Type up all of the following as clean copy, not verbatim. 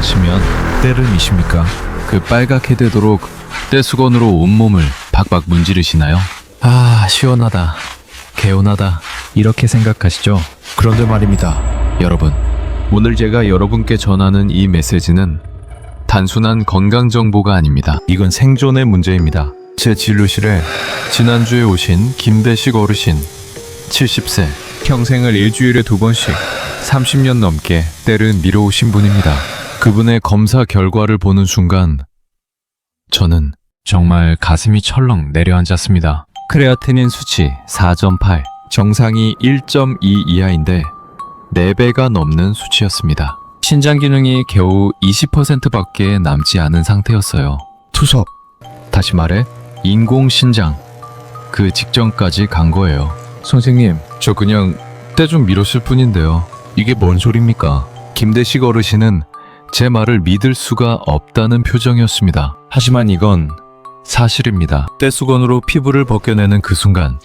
하시면 때를 미십니까? 그 빨갛게 되도록 떼수건으로 온몸을 박박 문지르시나요? 아, 시원하다. 개운하다. 이렇게 생각하시죠? 그런데 말입니다, 여러분. 오늘 제가 여러분께 전하는 이 메시지는 단순한 건강 정보가 아닙니다. 이건 생존의 문제입니다. 제 진료실에 지난주에 오신 김대식 어르신 70세, 평생을 일주일에 2번씩 30년 넘게 때를 미뤄오신 분입니다. 그분의 검사 결과를 보는 순간 저는 정말 가슴이 철렁 내려앉았습니다. 크레아티닌 수치 4.8, 정상이 1.2 이하인데 4배가 넘는 수치였습니다. 신장 기능이 겨우 20%밖에 남지 않은 상태였어요. 투석, 다시 말해 인공신장, 그 직전까지 간 거예요. 선생님, 저 그냥 때 좀 미뤘을 뿐인데요. 이게 뭔 소리입니까? 김대식 어르신은 제 말을 믿을 수가 없다는 표정이었습니다. 하지만 이건 사실입니다. 떼수건으로 피부를 벗겨내는 그 순간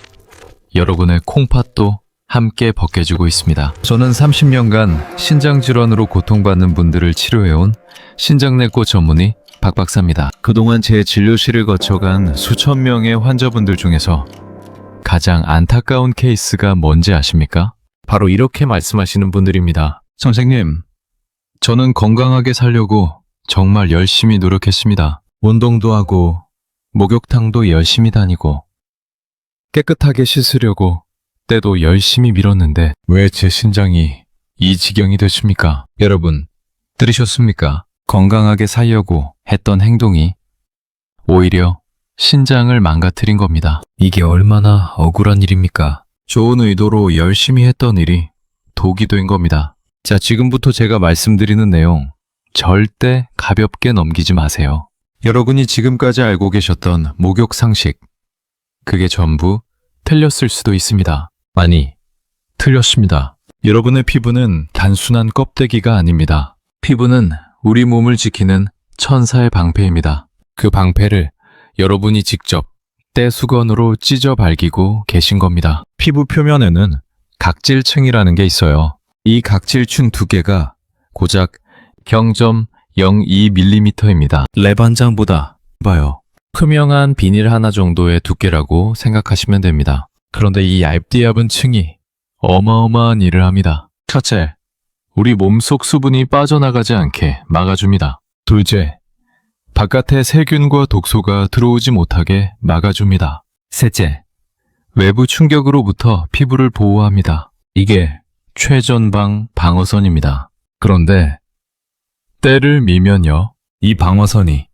여러분의 콩팥도 함께 벗겨지고 있습니다. 저는 30년간 신장질환으로 고통받는 분들을 치료해온 신장내과 전문의 박 박사입니다. 그동안 제 진료실을 거쳐간 수천 명의 환자분들 중에서 가장 안타까운 케이스가 뭔지 아십니까? 바로 이렇게 말씀하시는 분들입니다. 선생님, 저는 건강하게 살려고 정말 열심히 노력했습니다. 운동도 하고 목욕탕도 열심히 다니고 깨끗하게 씻으려고 때도 열심히 밀었는데 왜 제 신장이 이 지경이 됐습니까? 여러분, 들으셨습니까? 건강하게 살려고 했던 행동이 오히려 신장을 망가뜨린 겁니다. 이게 얼마나 억울한 일입니까? 좋은 의도로 열심히 했던 일이 독이 된 겁니다. 자, 지금부터 제가 말씀드리는 내용 절대 가볍게 넘기지 마세요. 여러분이 지금까지 알고 계셨던 목욕 상식, 그게 전부 틀렸을 수도 있습니다. 아니, 틀렸습니다. 여러분의 피부는 단순한 껍데기가 아닙니다. 피부는 우리 몸을 지키는 천사의 방패입니다. 그 방패를 여러분이 직접 떼수건으로 찢어 발기고 계신 겁니다. 피부 표면에는 각질층이라는 게 있어요. 이 각질층 2개가 고작 0.02mm입니다. 랩 한 장보다 봐요. 투명한 비닐 하나 정도의 두께라고 생각하시면 됩니다. 그런데 이 얇디얇은 층이 어마어마한 일을 합니다. 첫째, 우리 몸속 수분이 빠져나가지 않게 막아줍니다. 둘째, 바깥에 세균과 독소가 들어오지 못하게 막아줍니다. 셋째, 외부 충격으로부터 피부를 보호합니다. 이게 최전방 방어선입니다. 그런데 때를 미면요, 이 방어선이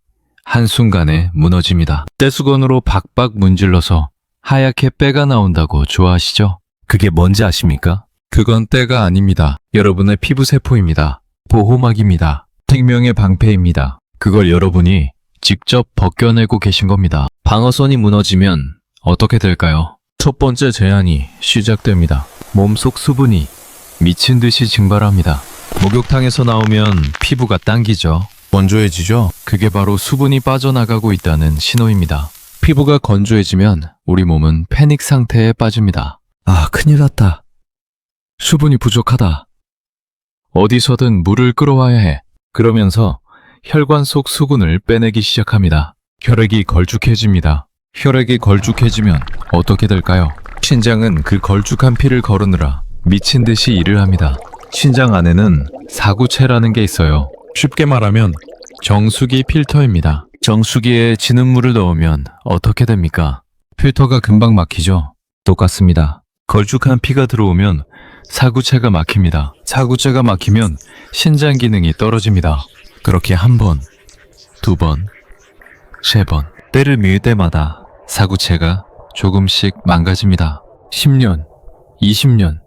한순간에 무너집니다. 떼수건으로 박박 문질러서 하얗게 빼가 나온다고 좋아하시죠? 그게 뭔지 아십니까? 그건 때가 아닙니다. 여러분의 피부세포입니다. 보호막입니다. 생명의 방패입니다. 그걸 여러분이 직접 벗겨내고 계신 겁니다. 방어선이 무너지면 어떻게 될까요? 첫 번째 재앙이 시작됩니다. 몸속 수분이 미친 듯이 증발합니다. 목욕탕에서 나오면 피부가 당기죠. 건조해지죠? 그게 바로 수분이 빠져나가고 있다는 신호입니다. 피부가 건조해지면 우리 몸은 패닉 상태에 빠집니다. 아, 큰일 났다. 수분이 부족하다. 어디서든 물을 끌어와야 해. 그러면서 혈관 속 수분을 빼내기 시작합니다. 혈액이 걸쭉해집니다. 혈액이 걸쭉해지면 어떻게 될까요? 신장은 그 걸쭉한 피를 거르느라 미친 듯이 일을 합니다. 신장 안에는 사구체라는 게 있어요. 쉽게 말하면 정수기 필터입니다. 정수기에 지는 물을 넣으면 어떻게 됩니까? 필터가 금방 막히죠? 똑같습니다. 걸쭉한 피가 들어오면 사구체가 막힙니다. 사구체가 막히면 신장 기능이 떨어집니다. 그렇게 한 번, 2번, 3번 때를 미을 때마다 사구체가 조금씩 망가집니다. 10년, 20년,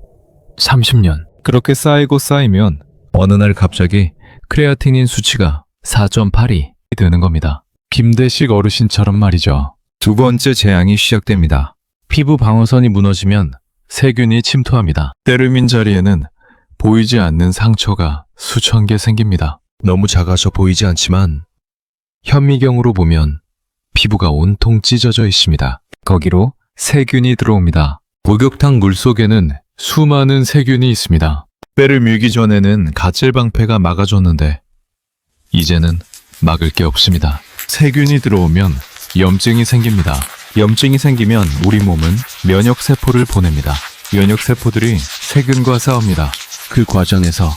30년 그렇게 쌓이고 쌓이면 어느 날 갑자기 크레아티닌 수치가 4.8이 되는 겁니다. 김대식 어르신처럼 말이죠. 두 번째 재앙이 시작됩니다. 피부 방어선이 무너지면 세균이 침투합니다. 때를 민 자리에는 보이지 않는 상처가 수천 개 생깁니다. 너무 작아서 보이지 않지만 현미경으로 보면 피부가 온통 찢어져 있습니다. 거기로 세균이 들어옵니다. 목욕탕 물속에는 수많은 세균이 있습니다. 때를 밀기 전에는 각질 방패가 막아줬는데 이제는 막을 게 없습니다. 세균이 들어오면 염증이 생깁니다. 염증이 생기면 우리 몸은 면역세포를 보냅니다. 면역세포들이 세균과 싸웁니다. 그 과정에서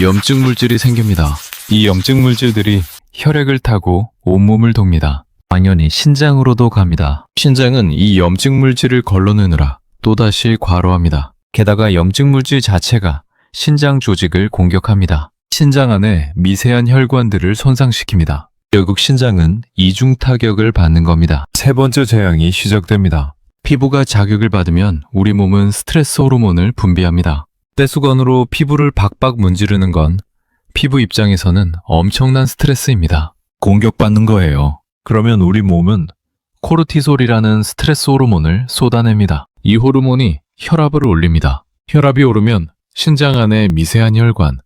염증 물질이 생깁니다. 이 염증 물질들이 혈액을 타고 온몸을 돕니다. 당연히 신장으로도 갑니다. 신장은 이 염증 물질을 걸러내느라 또다시 과로합니다. 게다가 염증 물질 자체가 신장 조직을 공격합니다. 신장 안에 미세한 혈관들을 손상시킵니다. 결국 신장은 이중 타격을 받는 겁니다. 세 번째 재앙이 시작됩니다. 피부가 자극을 받으면 우리 몸은 스트레스 호르몬을 분비합니다. 떼수건으로 피부를 박박 문지르는 건 피부 입장에서는 엄청난 스트레스입니다. 공격받는 거예요. 그러면 우리 몸은 코르티솔이라는 스트레스 호르몬을 쏟아냅니다. 이 호르몬이 혈압을 올립니다. 혈압이 오르면 신장 안의 미세한 혈관,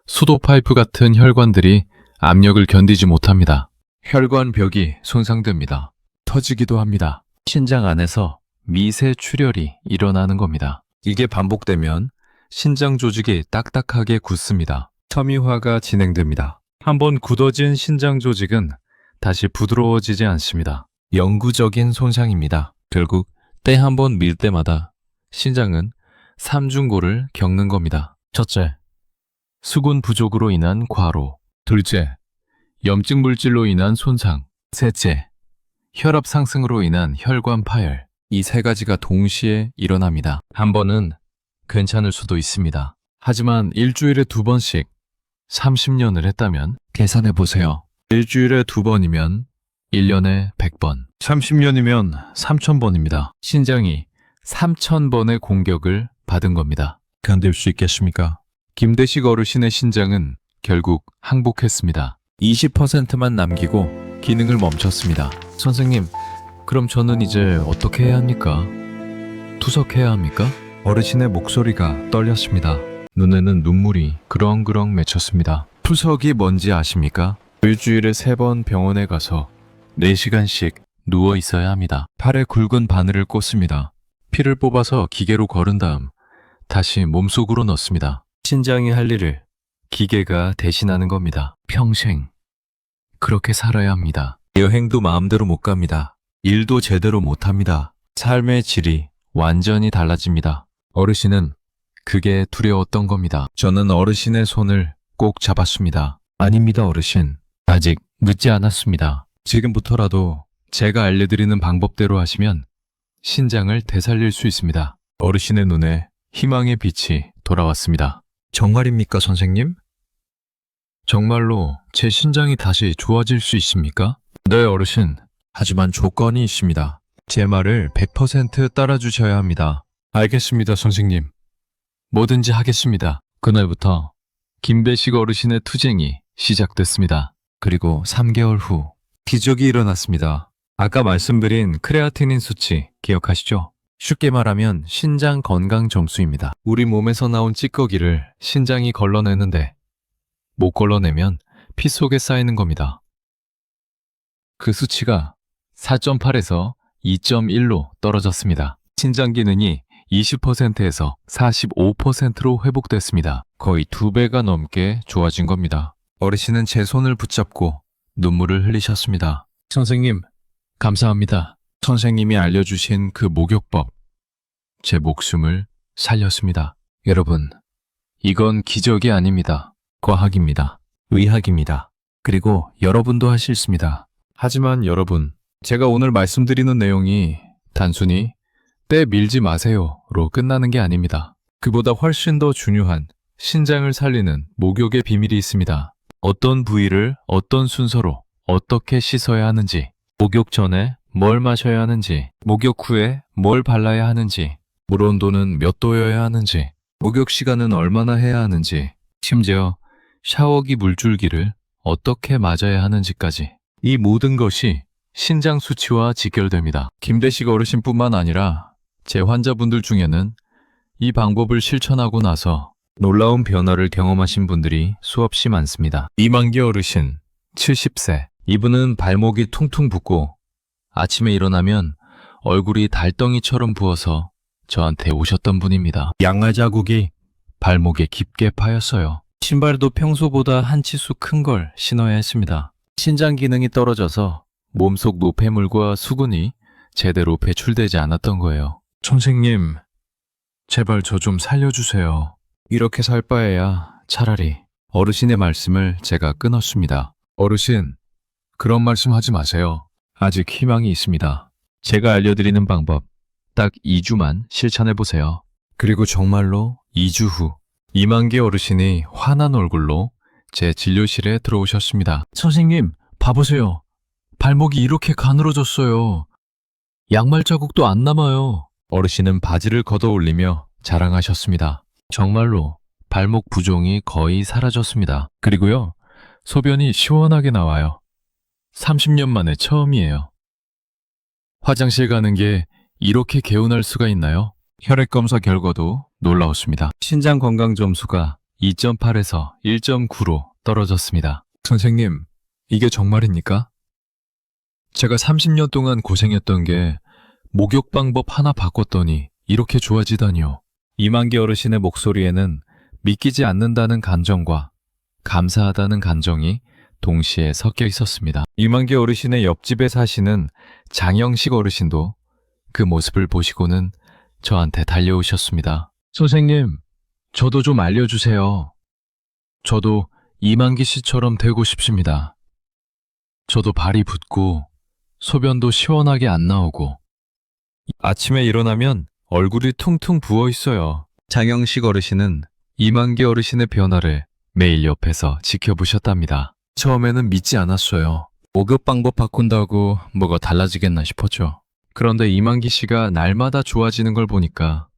수도 파이프 같은 혈관들이 압력을 견디지 못합니다. 혈관 벽이 손상됩니다. 터지기도 합니다. 신장 안에서 미세 출혈이 일어나는 겁니다. 이게 반복되면 신장 조직이 딱딱하게 굳습니다. 섬유화가 진행됩니다. 한번 굳어진 신장 조직은 다시 부드러워지지 않습니다. 영구적인 손상입니다. 결국 때 한 번 밀 때마다 신장은 삼중고를 겪는 겁니다. 첫째, 수분 부족으로 인한 과로. 둘째, 염증 물질로 인한 손상. 셋째, 혈압 상승으로 인한 혈관 파열. 이 세 가지가 동시에 일어납니다. 한 번은 괜찮을 수도 있습니다. 하지만 일주일에 2번씩 30년을 했다면 계산해 보세요. 일주일에 2번이면 1년에 100번, 30년이면 3000번입니다. 신장이 3000번의 공격을 받은 겁니다. 견딜 수 있겠습니까? 김대식 어르신의 신장은 결국 항복했습니다. 20%만 남기고 기능을 멈췄습니다. 선생님, 그럼 저는 이제 어떻게 해야 합니까? 투석해야 합니까? 어르신의 목소리가 떨렸습니다. 눈에는 눈물이 그렁그렁 맺혔습니다. 투석이 뭔지 아십니까? 일주일에 3번 병원에 가서 4시간씩 누워 있어야 합니다. 팔에 굵은 바늘을 꽂습니다. 피를 뽑아서 기계로 거른 다음 다시 몸속으로 넣습니다. 신장이 할 일을 기계가 대신하는 겁니다. 평생 그렇게 살아야 합니다. 여행도 마음대로 못 갑니다. 일도 제대로 못 합니다. 삶의 질이 완전히 달라집니다. 어르신은 그게 두려웠던 겁니다. 저는 어르신의 손을 꼭 잡았습니다. 아닙니다, 어르신. 아직 늦지 않았습니다. 지금부터라도 제가 알려드리는 방법대로 하시면 신장을 되살릴 수 있습니다. 어르신의 눈에 희망의 빛이 돌아왔습니다. 정말입니까, 선생님? 정말로 제 신장이 다시 좋아질 수 있습니까? 네, 어르신. 하지만 조건이 있습니다. 제 말을 100% 따라주셔야 합니다. 알겠습니다, 선생님. 뭐든지 하겠습니다. 그날부터 김배식 어르신의 투쟁이 시작됐습니다. 그리고 3개월 후 기적이 일어났습니다. 아까 말씀드린 크레아티닌 수치 기억하시죠? 쉽게 말하면 신장 건강 점수입니다. 우리 몸에서 나온 찌꺼기를 신장이 걸러내는데 못 걸러내면 피 속에 쌓이는 겁니다. 그 수치가 4.8에서 2.1로 떨어졌습니다. 신장 기능이 20%에서 45%로 회복됐습니다. 거의 2배가 넘게 좋아진 겁니다. 어르신은 제 손을 붙잡고 눈물을 흘리셨습니다. 선생님, 감사합니다. 선생님이 알려주신 그 목욕법, 제 목숨을 살렸습니다. 여러분, 이건 기적이 아닙니다. 과학입니다. 의학입니다. 그리고 여러분도 할 수 있습니다. 하지만 여러분, 제가 오늘 말씀드리는 내용이 단순히 때 밀지 마세요로 끝나는 게 아닙니다. 그보다 훨씬 더 중요한 신장을 살리는 목욕의 비밀이 있습니다. 어떤 부위를 어떤 순서로 어떻게 씻어야 하는지, 목욕 전에 뭘 마셔야 하는지, 목욕 후에 뭘 발라야 하는지, 물 온도는 몇 도여야 하는지, 목욕 시간은 얼마나 해야 하는지, 심지어 샤워기 물줄기를 어떻게 맞아야 하는지까지, 이 모든 것이 신장 수치와 직결됩니다. 김대식 어르신뿐만 아니라 제 환자분들 중에는 이 방법을 실천하고 나서 놀라운 변화를 경험하신 분들이 수없이 많습니다. 이만기 어르신, 70세. 이분은 발목이 퉁퉁 붓고 아침에 일어나면 얼굴이 달덩이처럼 부어서 저한테 오셨던 분입니다. 양아 자국이 발목에 깊게 파였어요. 신발도 평소보다 한 치수 큰 걸 신어야 했습니다. 신장 기능이 떨어져서 몸속 노폐물과 수분이 제대로 배출되지 않았던 거예요. 선생님, 제발 저 좀 살려주세요. 이렇게 살 바에야 차라리 어르신의 말씀을 제가 끊었습니다. 어르신, 그런 말씀 하지 마세요. 아직 희망이 있습니다. 제가 알려드리는 방법, 딱 2주만 실천해보세요. 그리고 정말로 2주 후, 이만기 어르신이 환한 얼굴로 제 진료실에 들어오셨습니다. 선생님, 봐보세요. 발목이 이렇게 가늘어졌어요. 양말 자국도 안 남아요. 어르신은 바지를 걷어 올리며 자랑하셨습니다. 정말로 발목 부종이 거의 사라졌습니다. 그리고요, 소변이 시원하게 나와요. 30년 만에 처음이에요. 화장실 가는 게 이렇게 개운할 수가 있나요? 혈액 검사 결과도 놀라웠습니다. 신장 건강 점수가 2.8에서 1.9로 떨어졌습니다. 선생님, 이게 정말입니까? 제가 30년 동안 고생했던 게 목욕 방법 하나 바꿨더니 이렇게 좋아지다니요. 이만기 어르신의 목소리에는 믿기지 않는다는 감정과 감사하다는 감정이 동시에 섞여 있었습니다. 이만기 어르신의 옆집에 사시는 장영식 어르신도 그 모습을 보시고는 저한테 달려오셨습니다. 선생님, 저도 좀 알려주세요. 저도 이만기 씨처럼 되고 싶습니다. 저도 발이 붓고 소변도 시원하게 안 나오고 아침에 일어나면 얼굴이 퉁퉁 부어 있어요. 장영식 어르신은 이만기 어르신의 변화를 매일 옆에서 지켜보셨답니다. 처음에는 믿지 않았어요. 목욕 방법 바꾼다고 뭐가 달라지겠나 싶었죠. 그런데 이만기 씨가 날마다 좋아지는 걸 보니까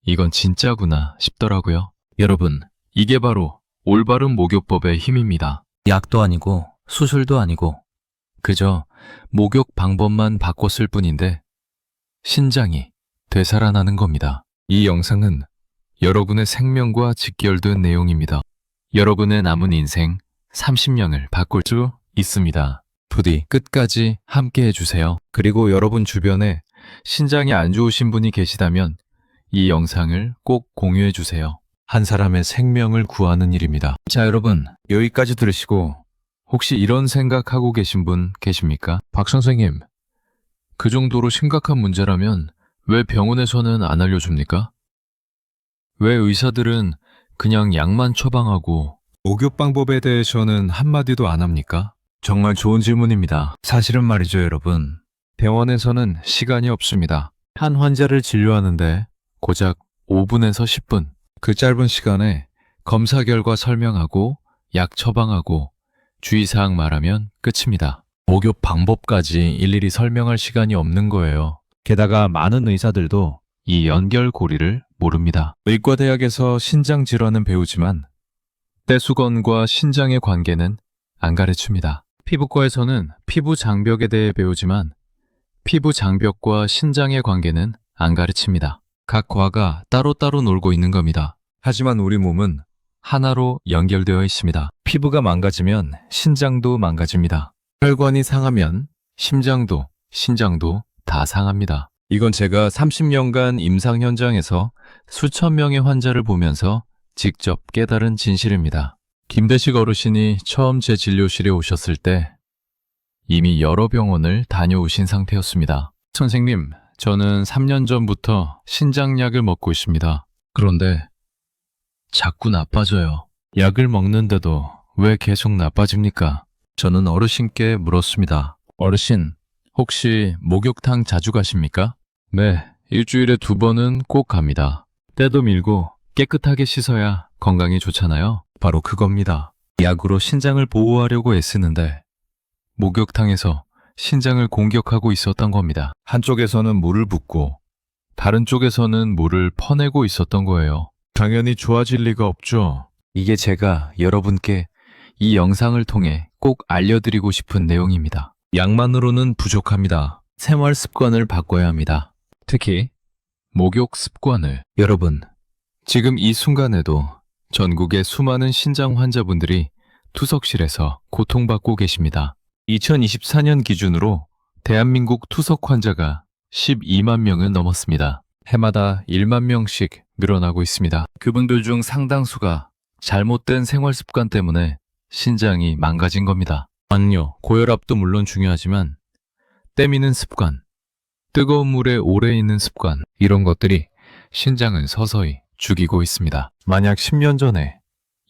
이건 진짜구나 싶더라고요. 여러분, 이게 바로 올바른 목욕법의 힘입니다. 약도 아니고 수술도 아니고 그저 목욕 방법만 바꿨을 뿐인데 신장이 되살아나는 겁니다. 이 영상은 여러분의 생명과 직결된 내용입니다. 여러분의 남은 인생 30년을 바꿀 수 있습니다. 부디 끝까지 함께 해주세요. 그리고 여러분 주변에 신장이 안 좋으신 분이 계시다면 이 영상을 꼭 공유해주세요. 한 사람의 생명을 구하는 일입니다. 자, 여러분, 여기까지 들으시고 혹시 이런 생각하고 계신 분 계십니까? 박 선생님, 그 정도로 심각한 문제라면 왜 병원에서는 안 알려줍니까? 왜 의사들은 그냥 약만 처방하고 목욕 방법에 대해서는 한마디도 안 합니까? 정말 좋은 질문입니다. 사실은 말이죠, 여러분. 병원에서는 시간이 없습니다. 한 환자를 진료하는데 고작 5분에서 10분. 그 짧은 시간에 검사 결과 설명하고 약 처방하고 주의사항 말하면 끝입니다. 목욕 방법까지 일일이 설명할 시간이 없는 거예요. 게다가 많은 의사들도 이 연결고리를 모릅니다. 의과대학에서 신장 질환은 배우지만 떼수건과 신장의 관계는 안 가르칩니다. 피부과에서는 피부 장벽에 대해 배우지만 피부 장벽과 신장의 관계는 안 가르칩니다. 각 과가 따로따로 놀고 있는 겁니다. 하지만 우리 몸은 하나로 연결되어 있습니다. 피부가 망가지면 신장도 망가집니다. 혈관이 상하면 심장도, 신장도 다 상합니다. 이건 제가 30년간 임상 현장에서 수천 명의 환자를 보면서 직접 깨달은 진실입니다. 김대식 어르신이 처음 제 진료실에 오셨을 때 이미 여러 병원을 다녀오신 상태였습니다. 선생님, 저는 3년 전부터 신장약을 먹고 있습니다. 그런데 자꾸 나빠져요. 약을 먹는데도 왜 계속 나빠집니까? 저는 어르신께 물었습니다. 어르신, 혹시 목욕탕 자주 가십니까? 네, 일주일에 2번은 꼭 갑니다. 때도 밀고 깨끗하게 씻어야 건강이 좋잖아요. 바로 그겁니다. 약으로 신장을 보호하려고 애쓰는데 목욕탕에서 신장을 공격하고 있었던 겁니다. 한쪽에서는 물을 붓고 다른 쪽에서는 물을 퍼내고 있었던 거예요. 당연히 좋아질 리가 없죠. 이게 제가 여러분께 이 영상을 통해 꼭 알려드리고 싶은 내용입니다. 약만으로는 부족합니다. 생활 습관을 바꿔야 합니다. 특히 목욕 습관을. 여러분, 지금 이 순간에도 전국의 수많은 신장 환자분들이 투석실에서 고통받고 계십니다. 2024년 기준으로 대한민국 투석 환자가 12만 명을 넘었습니다. 해마다 1만 명씩 늘어나고 있습니다. 그분들 중 상당수가 잘못된 생활 습관 때문에 신장이 망가진 겁니다. 아니요, 고혈압도 물론 중요하지만 때미는 습관, 뜨거운 물에 오래 있는 습관, 이런 것들이 신장을 서서히 죽이고 있습니다. 만약 10년 전에,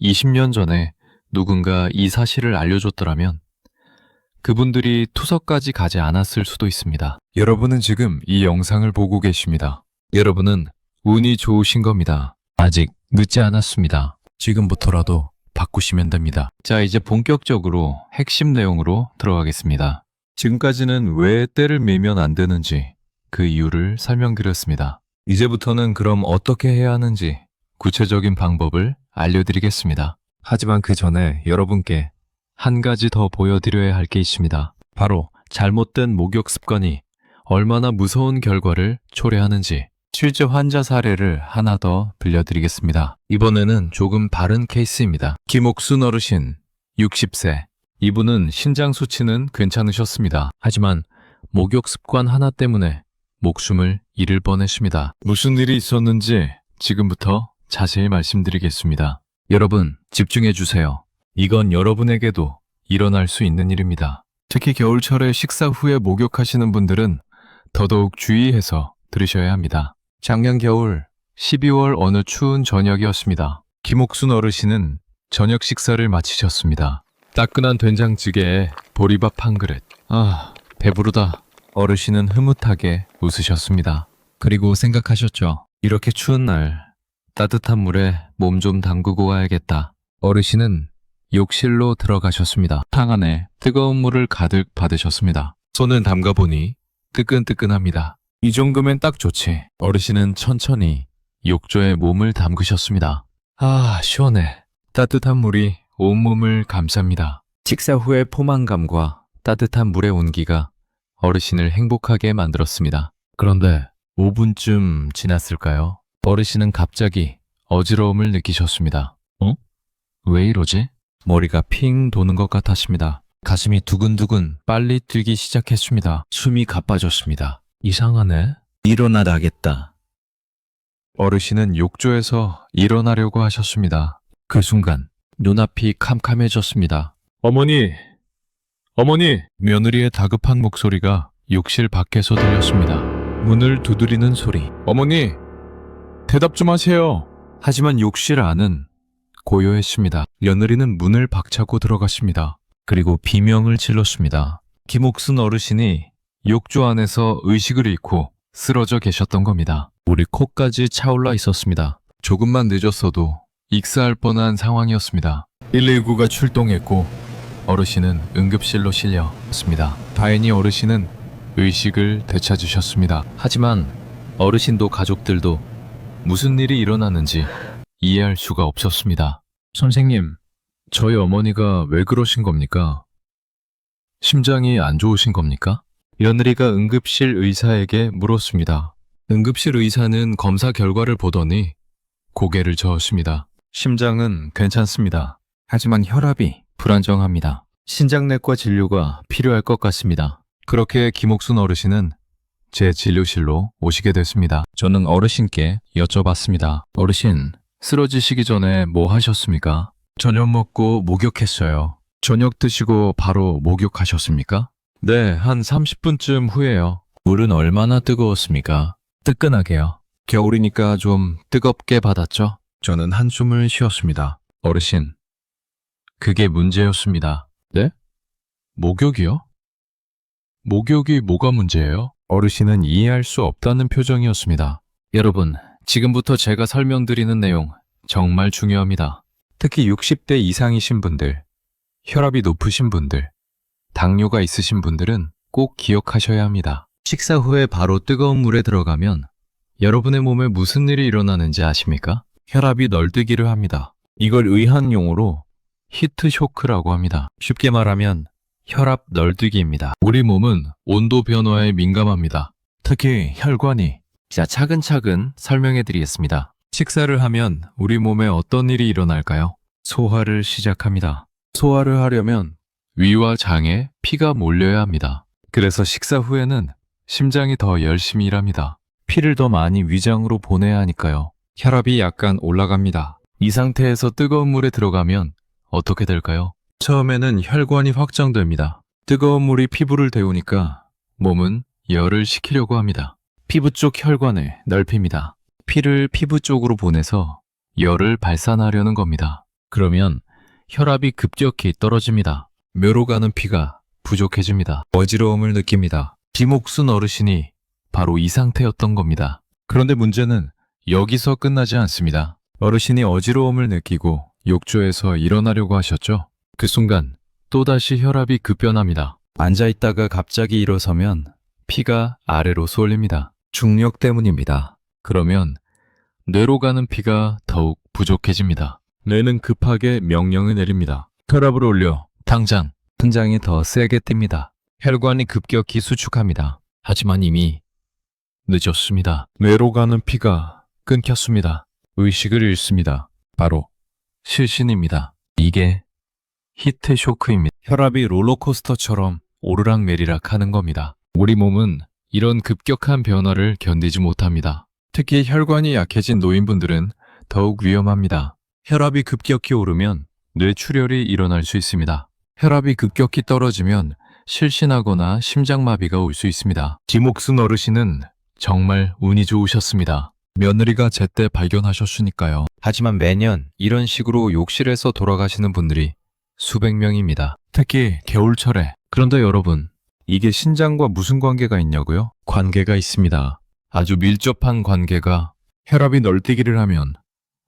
20년 전에 누군가 이 사실을 알려줬더라면 그분들이 투석까지 가지 않았을 수도 있습니다. 여러분은 지금 이 영상을 보고 계십니다. 여러분은 운이 좋으신 겁니다. 아직 늦지 않았습니다. 지금부터라도 바꾸시면 됩니다. 자, 이제 본격적으로 핵심 내용으로 들어가겠습니다. 지금까지는 왜 때를 매면 안 되는지 그 이유를 설명드렸습니다. 이제부터는 그럼 어떻게 해야 하는지 구체적인 방법을 알려드리겠습니다. 하지만 그 전에 여러분께 한 가지 더 보여드려야 할 게 있습니다. 바로 잘못된 목욕 습관이 얼마나 무서운 결과를 초래하는지 실제 환자 사례를 하나 더 들려드리겠습니다. 이번에는 조금 바른 케이스입니다. 김옥순 어르신 60세. 이분은 신장 수치는 괜찮으셨습니다. 하지만 목욕 습관 하나 때문에 목숨을 잃을 뻔했습니다. 무슨 일이 있었는지 지금부터 자세히 말씀드리겠습니다. 여러분, 집중해 주세요. 이건 여러분에게도 일어날 수 있는 일입니다. 특히 겨울철에 식사 후에 목욕하시는 분들은 더더욱 주의해서 들으셔야 합니다. 작년 겨울 12월 어느 추운 저녁이었습니다. 김옥순 어르신은 저녁 식사를 마치셨습니다. 따끈한 된장찌개에 보리밥 한 그릇. 아, 배부르다. 어르신은 흐뭇하게 웃으셨습니다. 그리고 생각하셨죠. 이렇게 추운 날 따뜻한 물에 몸 좀 담그고 와야겠다. 어르신은 욕실로 들어가셨습니다. 탕 안에 뜨거운 물을 가득 받으셨습니다. 손을 담가보니 뜨끈뜨끈합니다. 이 정도면 딱 좋지. 어르신은 천천히 욕조에 몸을 담그셨습니다. 아, 시원해. 따뜻한 물이 온몸을 감쌉니다. 식사 후의 포만감과 따뜻한 물의 온기가 어르신을 행복하게 만들었습니다. 그런데 5분쯤 지났을까요? 어르신은 갑자기 어지러움을 느끼셨습니다. 왜 이러지? 머리가 핑 도는 것 같았습니다. 가슴이 두근두근 빨리 뛰기 시작했습니다. 숨이 가빠졌습니다. 이상하네. 일어나야겠다. 어르신은 욕조에서 일어나려고 하셨습니다. 그 순간 눈앞이 캄캄해졌습니다. 어머니! 어머니! 며느리의 다급한 목소리가 욕실 밖에서 들렸습니다. 문을 두드리는 소리. 어머니! 대답 좀 하세요. 하지만 욕실 안은 고요했습니다. 며느리는 문을 박차고 들어갔습니다. 그리고 비명을 질렀습니다. 김옥순 어르신이 욕조 안에서 의식을 잃고 쓰러져 계셨던 겁니다. 우리 코까지 차올라 있었습니다. 조금만 늦었어도 익사할 뻔한 상황이었습니다. 119가 출동했고 어르신은 응급실로 실렸습니다. 다행히 어르신은 의식을 되찾으셨습니다. 하지만 어르신도 가족들도 무슨 일이 일어났는지 이해할 수가 없었습니다. 선생님, 저희 어머니가 왜 그러신 겁니까? 심장이 안 좋으신 겁니까? 며느리가 응급실 의사에게 물었습니다. 응급실 의사는 검사 결과를 보더니 고개를 저었습니다. 심장은 괜찮습니다. 하지만 혈압이 불안정합니다. 신장내과 진료가 필요할 것 같습니다. 그렇게 김옥순 어르신은 제 진료실로 오시게 됐습니다. 저는 어르신께 여쭤봤습니다. 어르신, 쓰러지시기 전에 뭐 하셨습니까? 저녁 먹고 목욕했어요. 저녁 드시고 바로 목욕하셨습니까? 네, 한 30분쯤 후에요. 물은 얼마나 뜨거웠습니까? 뜨끈하게요. 겨울이니까 좀 뜨겁게 받았죠? 저는 한숨을 쉬었습니다. 어르신, 그게 문제였습니다. 네? 목욕이요? 목욕이 뭐가 문제예요? 어르신은 이해할 수 없다는 표정이었습니다. 여러분, 지금부터 제가 설명드리는 내용 정말 중요합니다. 특히 60대 이상이신 분들, 혈압이 높으신 분들, 당뇨가 있으신 분들은 꼭 기억하셔야 합니다. 식사 후에 바로 뜨거운 물에 들어가면 여러분의 몸에 무슨 일이 일어나는지 아십니까? 혈압이 널뛰기를 합니다. 이걸 의학 용어로 히트 쇼크라고 합니다. 쉽게 말하면 혈압 널뛰기입니다. 우리 몸은 온도 변화에 민감합니다. 특히 혈관이. 자, 차근차근 설명해 드리겠습니다. 식사를 하면 우리 몸에 어떤 일이 일어날까요? 소화를 시작합니다. 소화를 하려면 위와 장에 피가 몰려야 합니다. 그래서 식사 후에는 심장이 더 열심히 일합니다. 피를 더 많이 위장으로 보내야 하니까요. 혈압이 약간 올라갑니다. 이 상태에서 뜨거운 물에 들어가면 어떻게 될까요? 처음에는 혈관이 확장됩니다. 뜨거운 물이 피부를 데우니까 몸은 열을 식히려고 합니다. 피부 쪽 혈관을 넓힙니다. 피를 피부 쪽으로 보내서 열을 발산하려는 겁니다. 그러면 혈압이 급격히 떨어집니다. 묘로 가는 피가 부족해집니다. 어지러움을 느낍니다. 지목순 어르신이 바로 이 상태였던 겁니다. 그런데 문제는 여기서 끝나지 않습니다. 어르신이 어지러움을 느끼고 욕조에서 일어나려고 하셨죠. 그 순간 또다시 혈압이 급변합니다. 앉아있다가 갑자기 일어서면 피가 아래로 쏠립니다. 중력 때문입니다. 그러면 뇌로 가는 피가 더욱 부족해집니다. 뇌는 급하게 명령을 내립니다. 혈압을 올려 당장 심장이 더 세게 뜁니다. 혈관이 급격히 수축합니다. 하지만 이미 늦었습니다. 뇌로 가는 피가 끊겼습니다. 의식을 잃습니다. 바로 실신입니다. 이게 히트 쇼크입니다. 혈압이 롤러코스터처럼 오르락내리락 하는 겁니다. 우리 몸은 이런 급격한 변화를 견디지 못합니다. 특히 혈관이 약해진 노인분들은 더욱 위험합니다. 혈압이 급격히 오르면 뇌출혈이 일어날 수 있습니다. 혈압이 급격히 떨어지면 실신하거나 심장마비가 올 수 있습니다. 지목순 어르신은 정말 운이 좋으셨습니다. 며느리가 제때 발견하셨으니까요. 하지만 매년 이런 식으로 욕실에서 돌아가시는 분들이 수백 명입니다. 특히 겨울철에. 그런데 여러분, 이게 신장과 무슨 관계가 있냐고요? 관계가 있습니다. 아주 밀접한 관계가 혈압이 널뛰기를 하면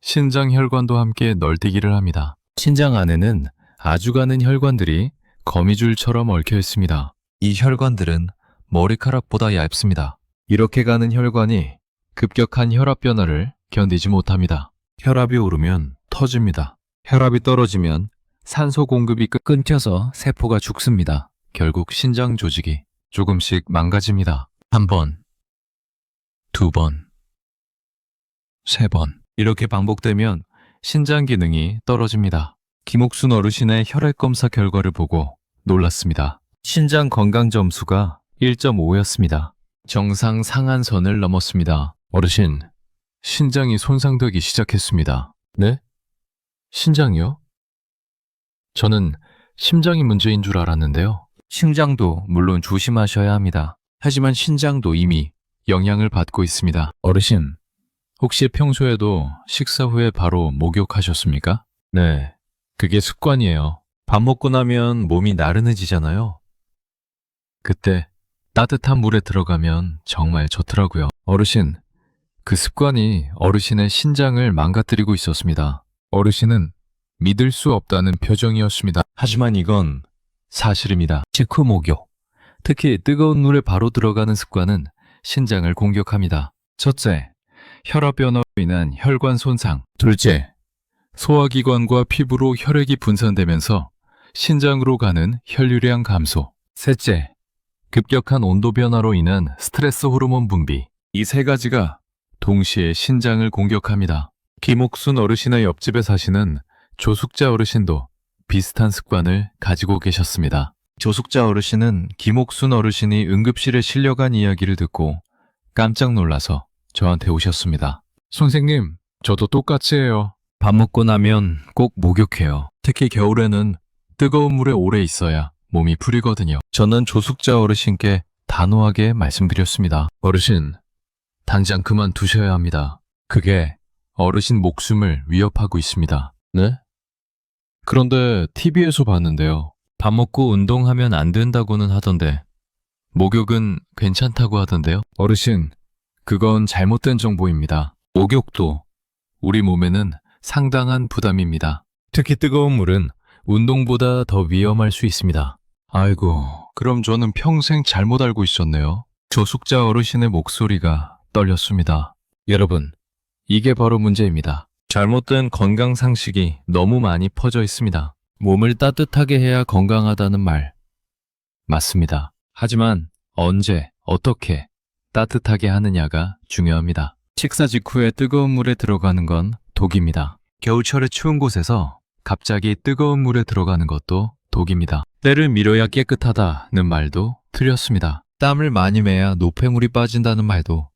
신장 혈관도 함께 널뛰기를 합니다. 신장 안에는 아주 가는 혈관들이 거미줄처럼 얽혀 있습니다. 이 혈관들은 머리카락보다 얇습니다. 이렇게 가는 혈관이 급격한 혈압 변화를 견디지 못합니다. 혈압이 오르면 터집니다. 혈압이 떨어지면 산소 공급이 끊겨서 세포가 죽습니다. 결국 신장 조직이 조금씩 망가집니다. 한 번, 두 번, 세 번. 이렇게 반복되면 신장 기능이 떨어집니다. 김옥순 어르신의 혈액 검사 결과를 보고 놀랐습니다. 신장 건강 점수가 1.5였습니다. 정상 상한선을 넘었습니다. 어르신, 신장이 손상되기 시작했습니다. 네? 신장이요? 저는 심장이 문제인 줄 알았는데요. 심장도 물론 조심하셔야 합니다. 하지만 신장도 이미 영향을 받고 있습니다. 어르신, 혹시 평소에도 식사 후에 바로 목욕하셨습니까? 네, 그게 습관이에요. 밥 먹고 나면 몸이 나른해지잖아요. 그때 따뜻한 물에 들어가면 정말 좋더라고요. 어르신, 그 습관이 어르신의 신장을 망가뜨리고 있었습니다. 어르신은 믿을 수 없다는 표정이었습니다. 하지만 이건 사실입니다. 직후 목욕, 특히 뜨거운 물에 바로 들어가는 습관은 신장을 공격합니다. 첫째, 혈압 변화로 인한 혈관 손상. 둘째, 소화기관과 피부로 혈액이 분산되면서 신장으로 가는 혈류량 감소. 셋째, 급격한 온도 변화로 인한 스트레스 호르몬 분비. 이 세 가지가 동시에 신장을 공격합니다. 김옥순 어르신의 옆집에 사시는 조숙자 어르신도 비슷한 습관을 가지고 계셨습니다. 조숙자 어르신은 김옥순 어르신이 응급실에 실려간 이야기를 듣고 깜짝 놀라서 저한테 오셨습니다. 선생님, 저도 똑같이 해요. 밥 먹고 나면 꼭 목욕해요. 특히 겨울에는 뜨거운 물에 오래 있어야 몸이 풀리거든요. 저는 조숙자 어르신께 단호하게 말씀드렸습니다. 어르신, 당장 그만두셔야 합니다. 그게 어르신 목숨을 위협하고 있습니다. 네? 그런데 TV에서 봤는데요. 밥 먹고 운동하면 안 된다고는 하던데 목욕은 괜찮다고 하던데요. 어르신, 그건 잘못된 정보입니다. 목욕도 우리 몸에는 상당한 부담입니다. 특히 뜨거운 물은 운동보다 더 위험할 수 있습니다. 아이고, 그럼 저는 평생 잘못 알고 있었네요. 조숙자 어르신의 목소리가 떨렸습니다. 여러분, 이게 바로 문제입니다. 잘못된 건강 상식이 너무 많이 퍼져 있습니다. 몸을 따뜻하게 해야 건강하다는 말 맞습니다. 하지만 언제, 어떻게 따뜻하게 하느냐가 중요합니다. 식사 직후에 뜨거운 물에 들어가는 건 독입니다. 겨울철에 추운 곳에서 갑자기 뜨거운 물에 들어가는 것도 독입니다. 때를 밀어야 깨끗하다는 말도 틀렸습니다. 땀을 많이 매야 노폐물이 빠진다는 말도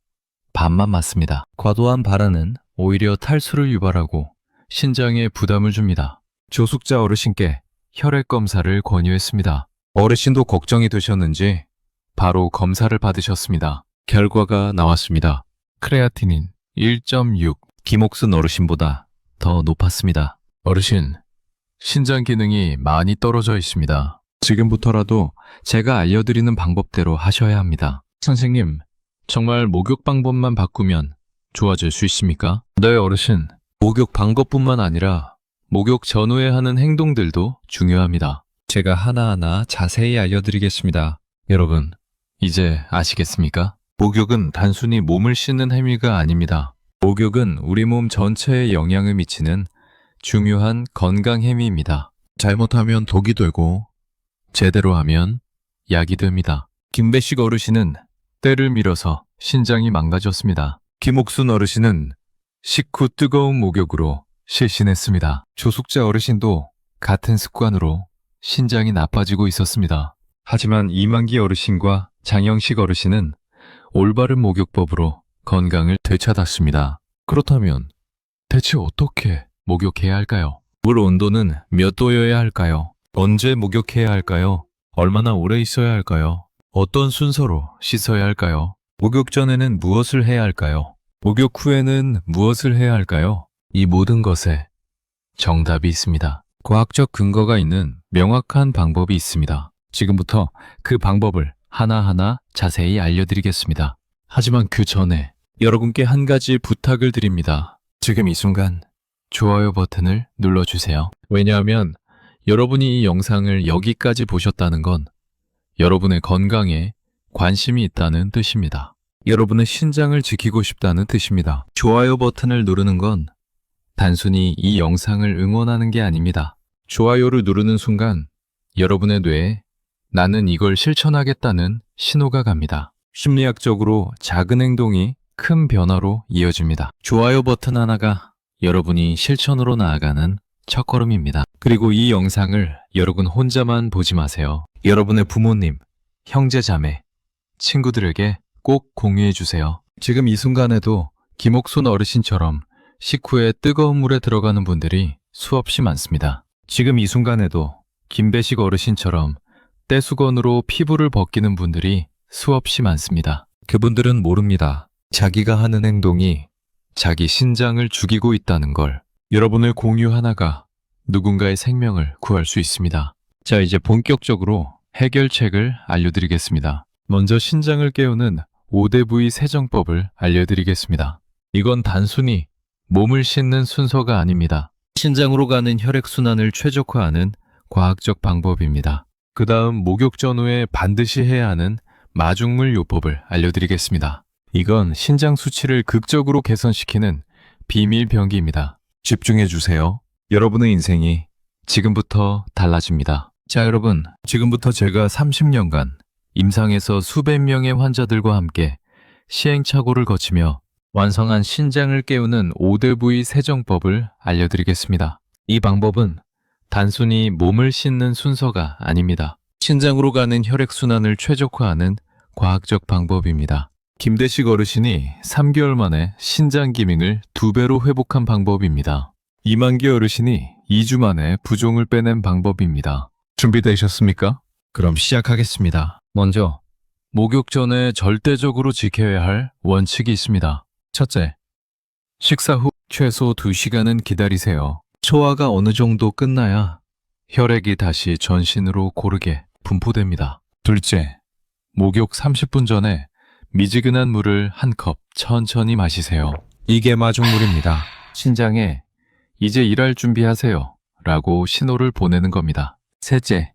반만 맞습니다. 과도한 발화는 오히려 탈수를 유발하고 신장에 부담을 줍니다. 조숙자 어르신께 혈액 검사를 권유했습니다. 어르신도 걱정이 되셨는지 바로 검사를 받으셨습니다. 결과가 나왔습니다. 크레아티닌 1.6, 김옥순 어르신보다 더 높았습니다. 어르신, 신장 기능이 많이 떨어져 있습니다. 지금부터라도 제가 알려드리는 방법대로 하셔야 합니다. 선생님, 정말 목욕 방법만 바꾸면 좋아질 수 있습니까? 네, 어르신. 목욕 방법뿐만 아니라 목욕 전후에 하는 행동들도 중요합니다. 제가 하나하나 자세히 알려드리겠습니다. 여러분, 이제 아시겠습니까? 목욕은 단순히 몸을 씻는 행위가 아닙니다. 목욕은 우리 몸 전체에 영향을 미치는 중요한 건강 행위입니다. 잘못하면 독이 되고 제대로 하면 약이 됩니다. 김배식 어르신은 때를 밀어서 신장이 망가졌습니다. 김옥순 어르신은 식후 뜨거운 목욕으로 실신했습니다. 조숙자 어르신도 같은 습관으로 신장이 나빠지고 있었습니다. 하지만 이만기 어르신과 장영식 어르신은 올바른 목욕법으로 건강을 되찾았습니다. 그렇다면 대체 어떻게 목욕해야 할까요? 물 온도는 몇 도여야 할까요? 언제 목욕해야 할까요? 얼마나 오래 있어야 할까요? 어떤 순서로 씻어야 할까요? 목욕 전에는 무엇을 해야 할까요? 목욕 후에는 무엇을 해야 할까요? 이 모든 것에 정답이 있습니다. 과학적 근거가 있는 명확한 방법이 있습니다. 지금부터 그 방법을 하나하나 자세히 알려드리겠습니다. 하지만 그 전에 여러분께 한 가지 부탁을 드립니다. 지금 이 순간 좋아요 버튼을 눌러주세요. 왜냐하면 여러분이 이 영상을 여기까지 보셨다는 건 여러분의 건강에 관심이 있다는 뜻입니다. 여러분의 신장을 지키고 싶다는 뜻입니다. 좋아요 버튼을 누르는 건 단순히 이 영상을 응원하는 게 아닙니다. 좋아요를 누르는 순간 여러분의 뇌에 나는 이걸 실천하겠다는 신호가 갑니다. 심리학적으로 작은 행동이 큰 변화로 이어집니다. 좋아요 버튼 하나가 여러분이 실천으로 나아가는 첫걸음입니다. 그리고 이 영상을 여러분 혼자만 보지 마세요. 여러분의 부모님, 형제 자매, 친구들에게 꼭 공유해 주세요. 지금 이 순간에도 김옥순 어르신처럼 식후에 뜨거운 물에 들어가는 분들이 수없이 많습니다. 지금 이 순간에도 김배식 어르신처럼 떼수건으로 피부를 벗기는 분들이 수없이 많습니다. 그분들은 모릅니다. 자기가 하는 행동이 자기 신장을 죽이고 있다는 걸. 여러분의 공유 하나가 누군가의 생명을 구할 수 있습니다. 자, 이제 본격적으로 해결책을 알려드리겠습니다. 먼저 신장을 깨우는 5대 부위 세정법을 알려드리겠습니다. 이건 단순히 몸을 씻는 순서가 아닙니다. 신장으로 가는 혈액순환을 최적화하는 과학적 방법입니다. 그 다음 목욕 전후에 반드시 해야 하는 마중물 요법을 알려드리겠습니다. 이건 신장 수치를 극적으로 개선시키는 비밀 병기입니다. 집중해 주세요. 여러분의 인생이 지금부터 달라집니다. 자, 여러분, 지금부터 제가 30년간 임상에서 수백 명의 환자들과 함께 시행착오를 거치며 완성한 신장을 깨우는 5대 부위 세정법을 알려드리겠습니다. 이 방법은 단순히 몸을 씻는 순서가 아닙니다. 신장으로 가는 혈액순환을 최적화하는 과학적 방법입니다. 김대식 어르신이 3개월 만에 신장 기능을 2배로 회복한 방법입니다. 이만기 어르신이 2주 만에 부종을 빼낸 방법입니다. 준비되셨습니까? 그럼 시작하겠습니다. 먼저 목욕 전에 절대적으로 지켜야 할 원칙이 있습니다. 첫째, 식사 후 최소 2시간은 기다리세요. 소화가 어느 정도 끝나야 혈액이 다시 전신으로 고르게 분포됩니다. 둘째, 목욕 30분 전에 미지근한 물을 한 컵 천천히 마시세요. 이게 마중물입니다. 신장에 이제 일할 준비하세요 라고 신호를 보내는 겁니다. 셋째,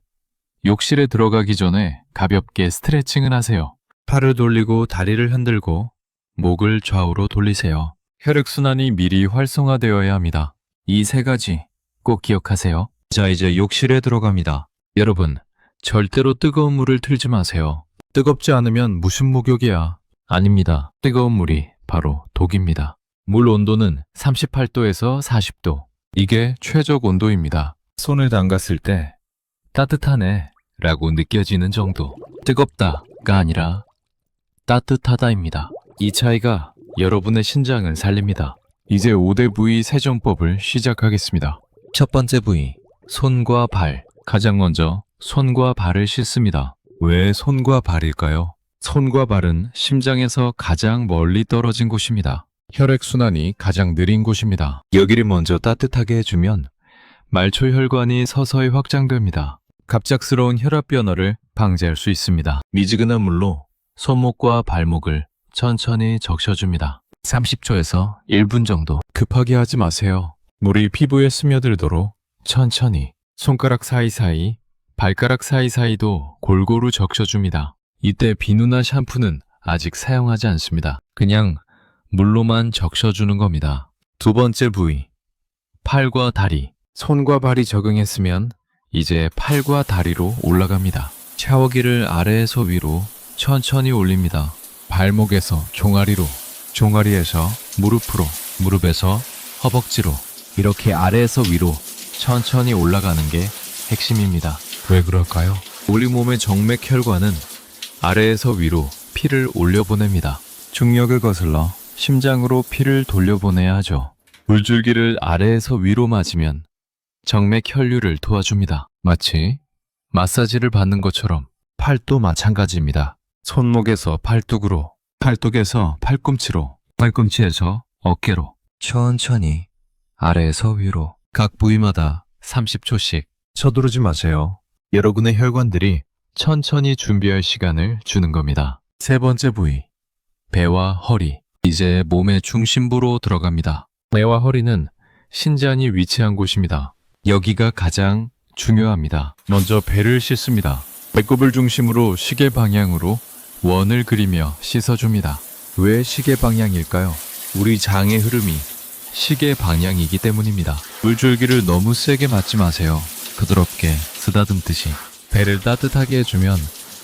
욕실에 들어가기 전에 가볍게 스트레칭을 하세요. 팔을 돌리고 다리를 흔들고 목을 좌우로 돌리세요. 혈액순환이 미리 활성화되어야 합니다. 이 세 가지 꼭 기억하세요. 자, 이제 욕실에 들어갑니다. 여러분, 절대로 뜨거운 물을 틀지 마세요. 뜨겁지 않으면 무슨 목욕이야? 아닙니다. 뜨거운 물이 바로 독입니다. 물 온도는 38도에서 40도. 이게 최적 온도입니다. 손을 담갔을 때 따뜻하네 라고 느껴지는 정도. 뜨겁다가 아니라 따뜻하다입니다. 이 차이가 여러분의 신장을 살립니다. 이제 5대 부위 세정법을 시작하겠습니다. 첫 번째 부위, 손과 발. 가장 먼저 손과 발을 씻습니다. 왜 손과 발일까요? 손과 발은 심장에서 가장 멀리 떨어진 곳입니다. 혈액순환이 가장 느린 곳입니다. 여기를 먼저 따뜻하게 해주면 말초혈관이 서서히 확장됩니다. 갑작스러운 혈압 변화를 방지할 수 있습니다. 미지근한 물로 손목과 발목을 천천히 적셔줍니다. 30초에서 1분 정도. 급하게 하지 마세요. 물이 피부에 스며들도록 천천히 손가락 사이사이, 발가락 사이사이도 골고루 적셔줍니다. 이때 비누나 샴푸는 아직 사용하지 않습니다. 그냥 물로만 적셔주는 겁니다. 두 번째 부위, 팔과 다리. 손과 발이 적응했으면 이제 팔과 다리로 올라갑니다. 샤워기를 아래에서 위로 천천히 올립니다. 발목에서 종아리로, 종아리에서 무릎으로, 무릎에서 허벅지로 이렇게 아래에서 위로 천천히 올라가는 게 핵심입니다. 왜 그럴까요? 우리 몸의 정맥 혈관은 아래에서 위로 피를 올려보냅니다. 중력을 거슬러 심장으로 피를 돌려보내야 하죠. 물줄기를 아래에서 위로 맞으면 정맥 혈류를 도와줍니다. 마치 마사지를 받는 것처럼 팔도 마찬가지입니다. 손목에서 팔뚝으로, 팔뚝에서 팔꿈치로, 팔꿈치에서 어깨로 천천히 아래에서 위로 각 부위마다 30초씩 서두르지 마세요. 여러분의 혈관들이 천천히 준비할 시간을 주는 겁니다. 세 번째 부위, 배와 허리. 이제 몸의 중심부로 들어갑니다. 배와 허리는 신장이 위치한 곳입니다. 여기가 가장 중요합니다. 먼저 배를 씻습니다. 배꼽을 중심으로 시계 방향으로 원을 그리며 씻어줍니다. 왜 시계 방향일까요? 우리 장의 흐름이 시계 방향이기 때문입니다. 물줄기를 너무 세게 맞지 마세요. 부드럽게 쓰다듬듯이. 배를 따뜻하게 해주면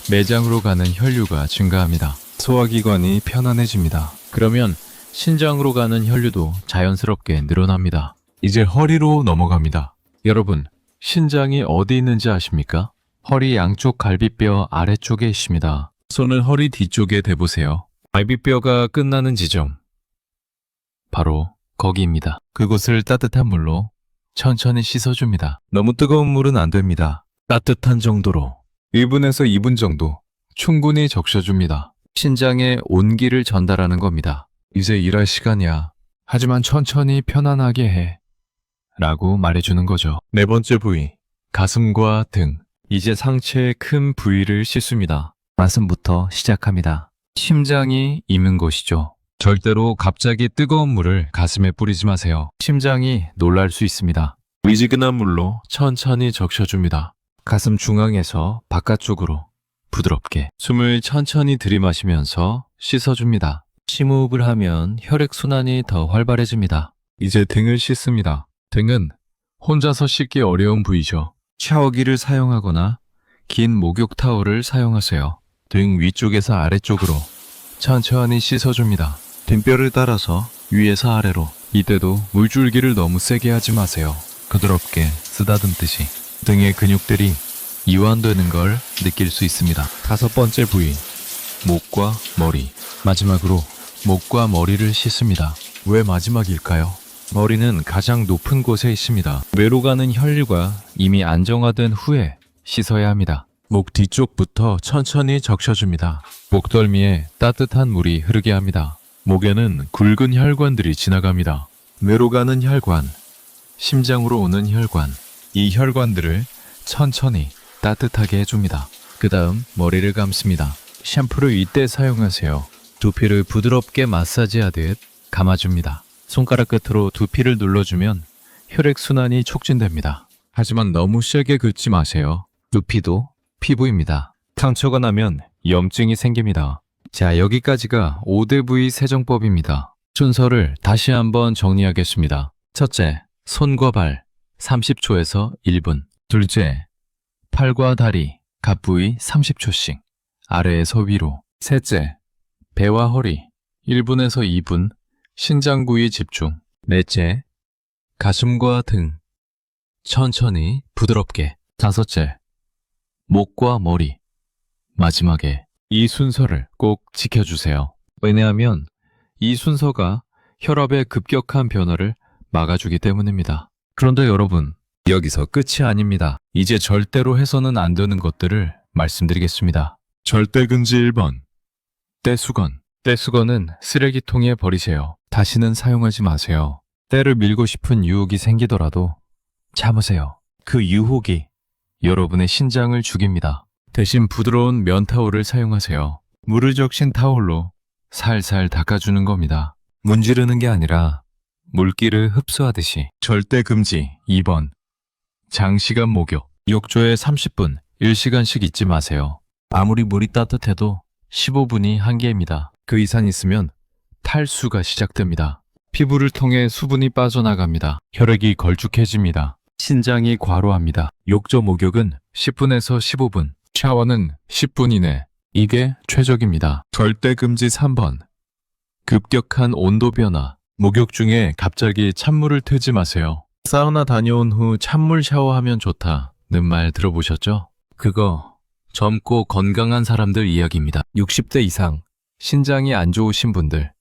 내장으로 가는 혈류가 증가합니다. 소화기관이 편안해집니다. 그러면 신장으로 가는 혈류도 자연스럽게 늘어납니다. 이제 허리로 넘어갑니다. 여러분, 신장이 어디 있는지 아십니까? 허리 양쪽 갈비뼈 아래쪽에 있습니다. 손을 허리 뒤쪽에 대보세요. 갈비뼈가 끝나는 지점. 바로 거기입니다. 그곳을 따뜻한 물로 천천히 씻어줍니다. 너무 뜨거운 물은 안 됩니다. 따뜻한 정도로 1분에서 2분 정도 충분히 적셔줍니다. 신장에 온기를 전달하는 겁니다. 이제 일할 시간이야. 하지만 천천히 편안하게 해. 라고 말해주는 거죠. 네 번째 부위, 가슴과 등. 이제 상체의 큰 부위를 씻습니다. 가슴부터 시작합니다. 심장이 있는 곳이죠. 절대로 갑자기 뜨거운 물을 가슴에 뿌리지 마세요. 심장이 놀랄 수 있습니다. 미지근한 물로 천천히 적셔줍니다. 가슴 중앙에서 바깥쪽으로 부드럽게 숨을 천천히 들이마시면서 씻어줍니다. 심호흡을 하면 혈액순환이 더 활발해집니다. 이제 등을 씻습니다. 등은 혼자서 씻기 어려운 부위죠. 샤워기를 사용하거나 긴 목욕 타올을 사용하세요. 등 위쪽에서 아래쪽으로 천천히 씻어줍니다. 등뼈를 따라서 위에서 아래로. 이때도 물줄기를 너무 세게 하지 마세요. 부드럽게 쓰다듬듯이. 등의 근육들이 이완되는 걸 느낄 수 있습니다. 다섯 번째 부위, 목과 머리. 마지막으로 목과 머리를 씻습니다. 왜 마지막일까요? 머리는 가장 높은 곳에 있습니다. 뇌로 가는 혈류가 이미 안정화된 후에 씻어야 합니다. 목 뒤쪽부터 천천히 적셔줍니다. 목덜미에 따뜻한 물이 흐르게 합니다. 목에는 굵은 혈관들이 지나갑니다. 뇌로 가는 혈관, 심장으로 오는 혈관. 이 혈관들을 천천히 따뜻하게 해줍니다. 그 다음 머리를 감습니다. 샴푸를 이때 사용하세요. 두피를 부드럽게 마사지하듯 감아줍니다. 손가락 끝으로 두피를 눌러주면 혈액순환이 촉진됩니다. 하지만 너무 세게 긁지 마세요. 두피도 피부입니다. 상처가 나면 염증이 생깁니다. 자, 여기까지가 5대 부위 세정법입니다. 순서를 다시 한번 정리하겠습니다. 첫째, 손과 발 30초에서 1분. 둘째, 팔과 다리 각 부위 30초씩 아래에서 위로. 셋째, 배와 허리 1분에서 2분 신장 부위 집중. 넷째, 가슴과 등 천천히 부드럽게. 다섯째, 목과 머리. 마지막에 이 순서를 꼭 지켜주세요. 왜냐하면 이 순서가 혈압의 급격한 변화를 막아주기 때문입니다. 그런데 여러분, 여기서 끝이 아닙니다. 이제 절대로 해서는 안 되는 것들을 말씀드리겠습니다. 절대 금지 1번. 떼수건. 떼수건은 쓰레기통에 버리세요. 다시는 사용하지 마세요. 때를 밀고 싶은 유혹이 생기더라도 참으세요. 그 유혹이 여러분의 신장을 죽입니다. 대신 부드러운 면타올을 사용하세요. 물을 적신 타올로 살살 닦아주는 겁니다. 문지르는 게 아니라 물기를 흡수하듯이. 절대 금지 2번. 장시간 목욕. 욕조에 30분, 1시간씩 있지 마세요. 아무리 물이 따뜻해도 15분이 한계입니다. 그 이상 있으면 탈수가 시작됩니다. 피부를 통해 수분이 빠져나갑니다. 혈액이 걸쭉해집니다. 신장이 과로합니다. 욕조 목욕은 10분에서 15분, 샤워는 10분 이내. 이게 최적입니다. 절대 금지 3번. 급격한 온도 변화. 목욕 중에 갑자기 찬물을 틀지 마세요. 사우나 다녀온 후 찬물 샤워하면 좋다는 말 들어보셨죠? 그거 젊고 건강한 사람들 이야기입니다. 60대 이상, 신장이 안 좋으신 분들,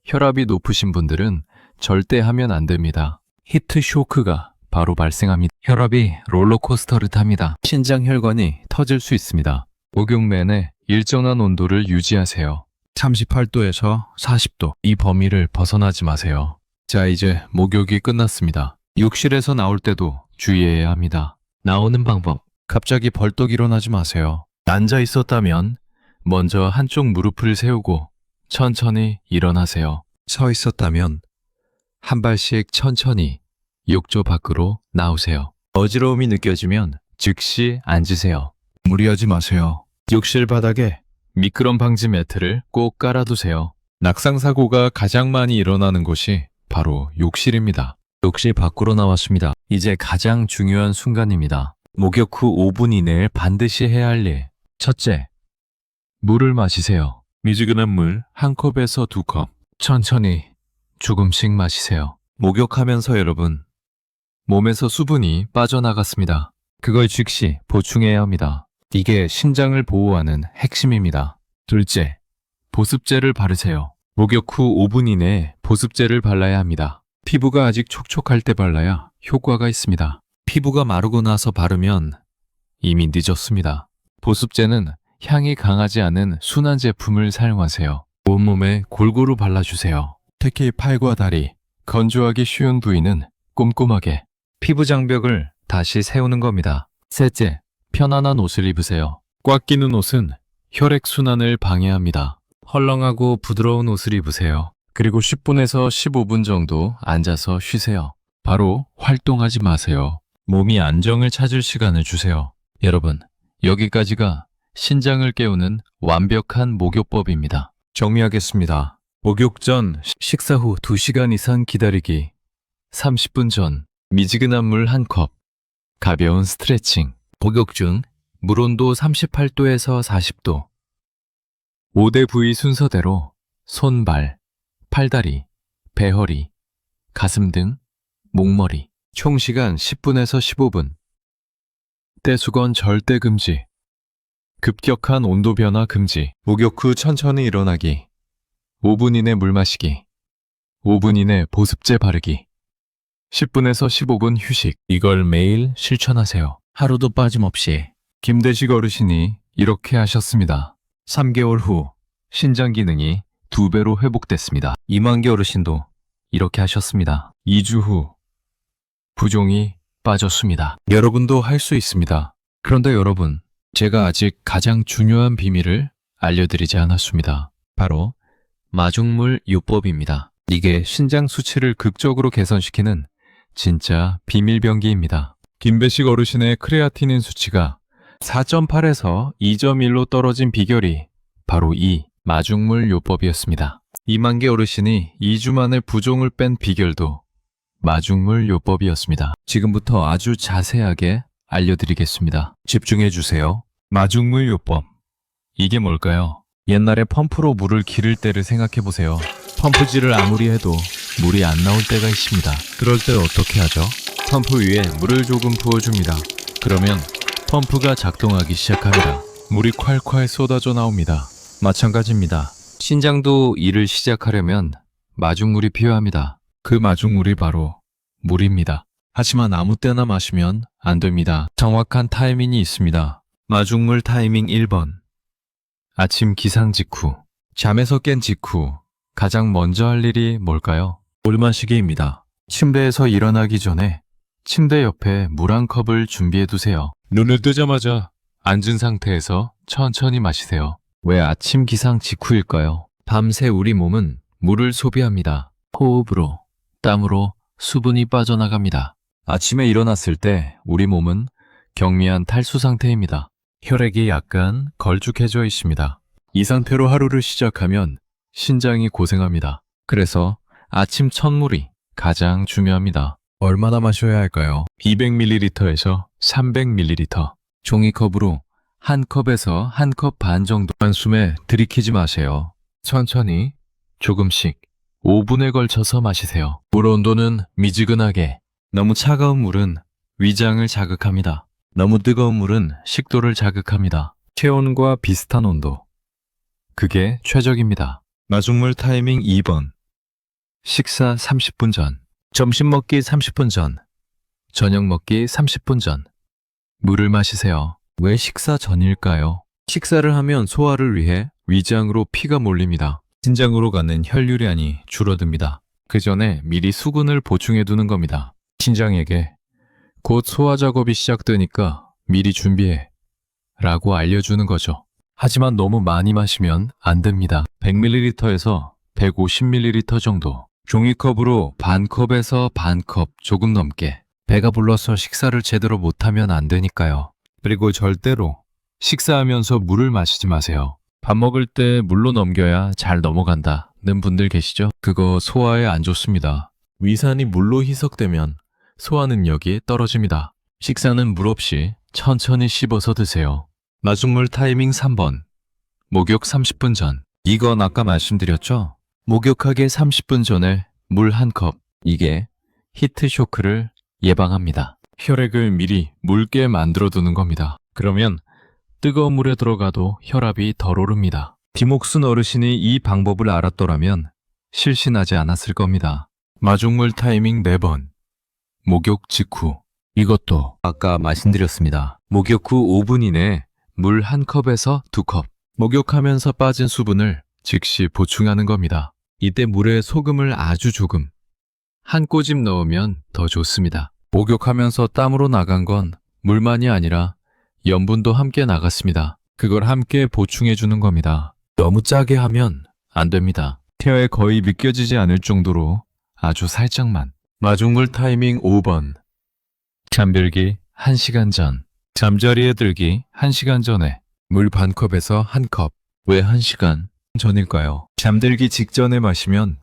혈압이 높으신 분들은 절대 하면 안 됩니다. 히트 쇼크가 바로 발생합니다. 혈압이 롤러코스터를 탑니다. 신장 혈관이 터질 수 있습니다. 목욕 내내 일정한 온도를 유지하세요. 38도에서 40도. 이 범위를 벗어나지 마세요. 자, 이제 목욕이 끝났습니다. 욕실에서 나올 때도 주의해야 합니다. 나오는 방법. 갑자기 벌떡 일어나지 마세요. 앉아 있었다면 먼저 한쪽 무릎을 세우고 천천히 일어나세요. 서 있었다면 한 발씩 천천히 욕조 밖으로 나오세요. 어지러움이 느껴지면 즉시 앉으세요. 무리하지 마세요. 욕실 바닥에 미끄럼 방지 매트를 꼭 깔아두세요. 낙상사고가 가장 많이 일어나는 곳이 바로 욕실입니다. 욕실 밖으로 나왔습니다. 이제 가장 중요한 순간입니다. 목욕 후 5분 이내에 반드시 해야 할 일. 첫째, 물을 마시세요. 미지근한 물 1컵에서 2컵. 천천히 조금씩 마시세요. 목욕하면서 여러분, 몸에서 수분이 빠져나갔습니다. 그걸 즉시 보충해야 합니다. 이게 신장을 보호하는 핵심입니다. 둘째, 보습제를 바르세요. 목욕 후 5분 이내에 보습제를 발라야 합니다. 피부가 아직 촉촉할 때 발라야 효과가 있습니다. 피부가 마르고 나서 바르면 이미 늦었습니다. 보습제는 향이 강하지 않은 순한 제품을 사용하세요. 온몸에 골고루 발라주세요. 특히 팔과 다리, 건조하기 쉬운 부위는 꼼꼼하게. 피부 장벽을 다시 세우는 겁니다. 셋째, 편안한 옷을 입으세요. 꽉 끼는 옷은 혈액순환을 방해합니다. 헐렁하고 부드러운 옷을 입으세요. 그리고 10분에서 15분 정도 앉아서 쉬세요. 바로 활동하지 마세요. 몸이 안정을 찾을 시간을 주세요. 여러분, 여기까지가 신장을 깨우는 완벽한 목욕법입니다. 정리하겠습니다. 목욕 전 식사 후 2시간 이상 기다리기. 30분 전 미지근한 물 1컵. 가벼운 스트레칭. 목욕 중 물온도 38도에서 40도. 5대 부위 순서대로 손발, 팔다리, 배허리, 가슴 등, 목머리. 총 시간 10분에서 15분. 떼수건 절대 금지. 급격한 온도 변화 금지. 목욕 후 천천히 일어나기. 5분 이내 물 마시기. 5분 이내 보습제 바르기. 10분에서 15분 휴식. 이걸 매일 실천하세요. 하루도 빠짐없이. 김대식 어르신이 이렇게 하셨습니다. 3개월 후 신장 기능이 2배로 회복됐습니다. 이만기 어르신도 이렇게 하셨습니다. 2주 후 부종이 빠졌습니다. 여러분도 할 수 있습니다. 그런데 여러분, 제가 아직 가장 중요한 비밀을 알려드리지 않았습니다. 바로 마중물 요법입니다. 이게 신장 수치를 극적으로 개선시키는 진짜 비밀병기입니다. 김배식 어르신의 크레아티닌 수치가 4.8에서 2.1로 떨어진 비결이 바로 이 마중물 요법이었습니다. 이만기 어르신이 2주 만에 부종을 뺀 비결도 마중물 요법이었습니다. 지금부터 아주 자세하게 알려드리겠습니다. 집중해 주세요. 마중물 요법. 이게 뭘까요? 옛날에 펌프로 물을 기를 때를 생각해 보세요. 펌프질을 아무리 해도 물이 안 나올 때가 있습니다. 그럴 때 어떻게 하죠? 펌프 위에 물을 조금 부어줍니다. 그러면 펌프가 작동하기 시작합니다. 물이 콸콸 쏟아져 나옵니다. 마찬가지입니다. 신장도 일을 시작하려면 마중물이 필요합니다. 그 마중물이 바로 물입니다. 하지만 아무 때나 마시면 안 됩니다. 정확한 타이밍이 있습니다. 마중물 타이밍 1번. 아침 기상 직후. 잠에서 깬 직후 가장 먼저 할 일이 뭘까요? 물 마시기입니다. 침대에서 일어나기 전에 침대 옆에 물 한 컵을 준비해 두세요. 눈을 뜨자마자 앉은 상태에서 천천히 마시세요. 왜 아침 기상 직후일까요? 밤새 우리 몸은 물을 소비합니다. 호흡으로, 땀으로 수분이 빠져나갑니다. 아침에 일어났을 때 우리 몸은 경미한 탈수 상태입니다. 혈액이 약간 걸쭉해져 있습니다. 이 상태로 하루를 시작하면 신장이 고생합니다. 그래서 아침 첫물이 가장 중요합니다. 얼마나 마셔야 할까요? 200ml에서 300ml. 종이컵으로 한 컵에서 한 컵 반 정도만 숨에 들이키지 마세요. 천천히 조금씩 5분에 걸쳐서 마시세요. 물 온도는 미지근하게. 너무 차가운 물은 위장을 자극합니다. 너무 뜨거운 물은 식도를 자극합니다. 체온과 비슷한 온도. 그게 최적입니다. 마중물 타이밍 2번. 식사 30분 전. 점심 먹기 30분 전. 저녁 먹기 30분 전. 물을 마시세요. 왜 식사 전일까요? 식사를 하면 소화를 위해 위장으로 피가 몰립니다. 신장으로 가는 혈류량이 줄어듭니다. 그 전에 미리 수분을 보충해 두는 겁니다. 신장에게 곧 소화 작업이 시작되니까 미리 준비해 라고 알려주는 거죠. 하지만 너무 많이 마시면 안 됩니다. 100ml에서 150ml 정도. 종이컵으로 반 컵에서 반 컵 조금 넘게. 배가 불러서 식사를 제대로 못하면 안 되니까요. 그리고 절대로 식사하면서 물을 마시지 마세요. 밥 먹을 때 물로 넘겨야 잘 넘어간다는 분들 계시죠? 그거 소화에 안 좋습니다. 위산이 물로 희석되면 소화 능력이 떨어집니다. 식사는 물 없이 천천히 씹어서 드세요. 마중물 타이밍 3번. 목욕 30분 전. 이건 아까 말씀드렸죠? 목욕하기 30분 전에 물 한 컵. 이게 히트 쇼크를 예방합니다. 혈액을 미리 묽게 만들어 두는 겁니다. 그러면 뜨거운 물에 들어가도 혈압이 덜 오릅니다. 디목순 어르신이 이 방법을 알았더라면 실신하지 않았을 겁니다. 마중물 타이밍 4번. 목욕 직후. 이것도 아까 말씀드렸습니다. 목욕 후 5분 이내에 물 한 컵에서 2컵. 목욕하면서 빠진 수분을 즉시 보충하는 겁니다. 이때 물에 소금을 아주 조금, 한 꼬집 넣으면 더 좋습니다. 목욕하면서 땀으로 나간 건 물만이 아니라 염분도 함께 나갔습니다. 그걸 함께 보충해 주는 겁니다. 너무 짜게 하면 안 됩니다. 혀에 거의 믿겨지지 않을 정도로 아주 살짝만. 마중물 타이밍 5번. 잠들기 1시간 전. 잠자리에 들기 1시간 전에 물 반 컵에서 한 컵. 왜 1시간 전일까요? 잠들기 직전에 마시면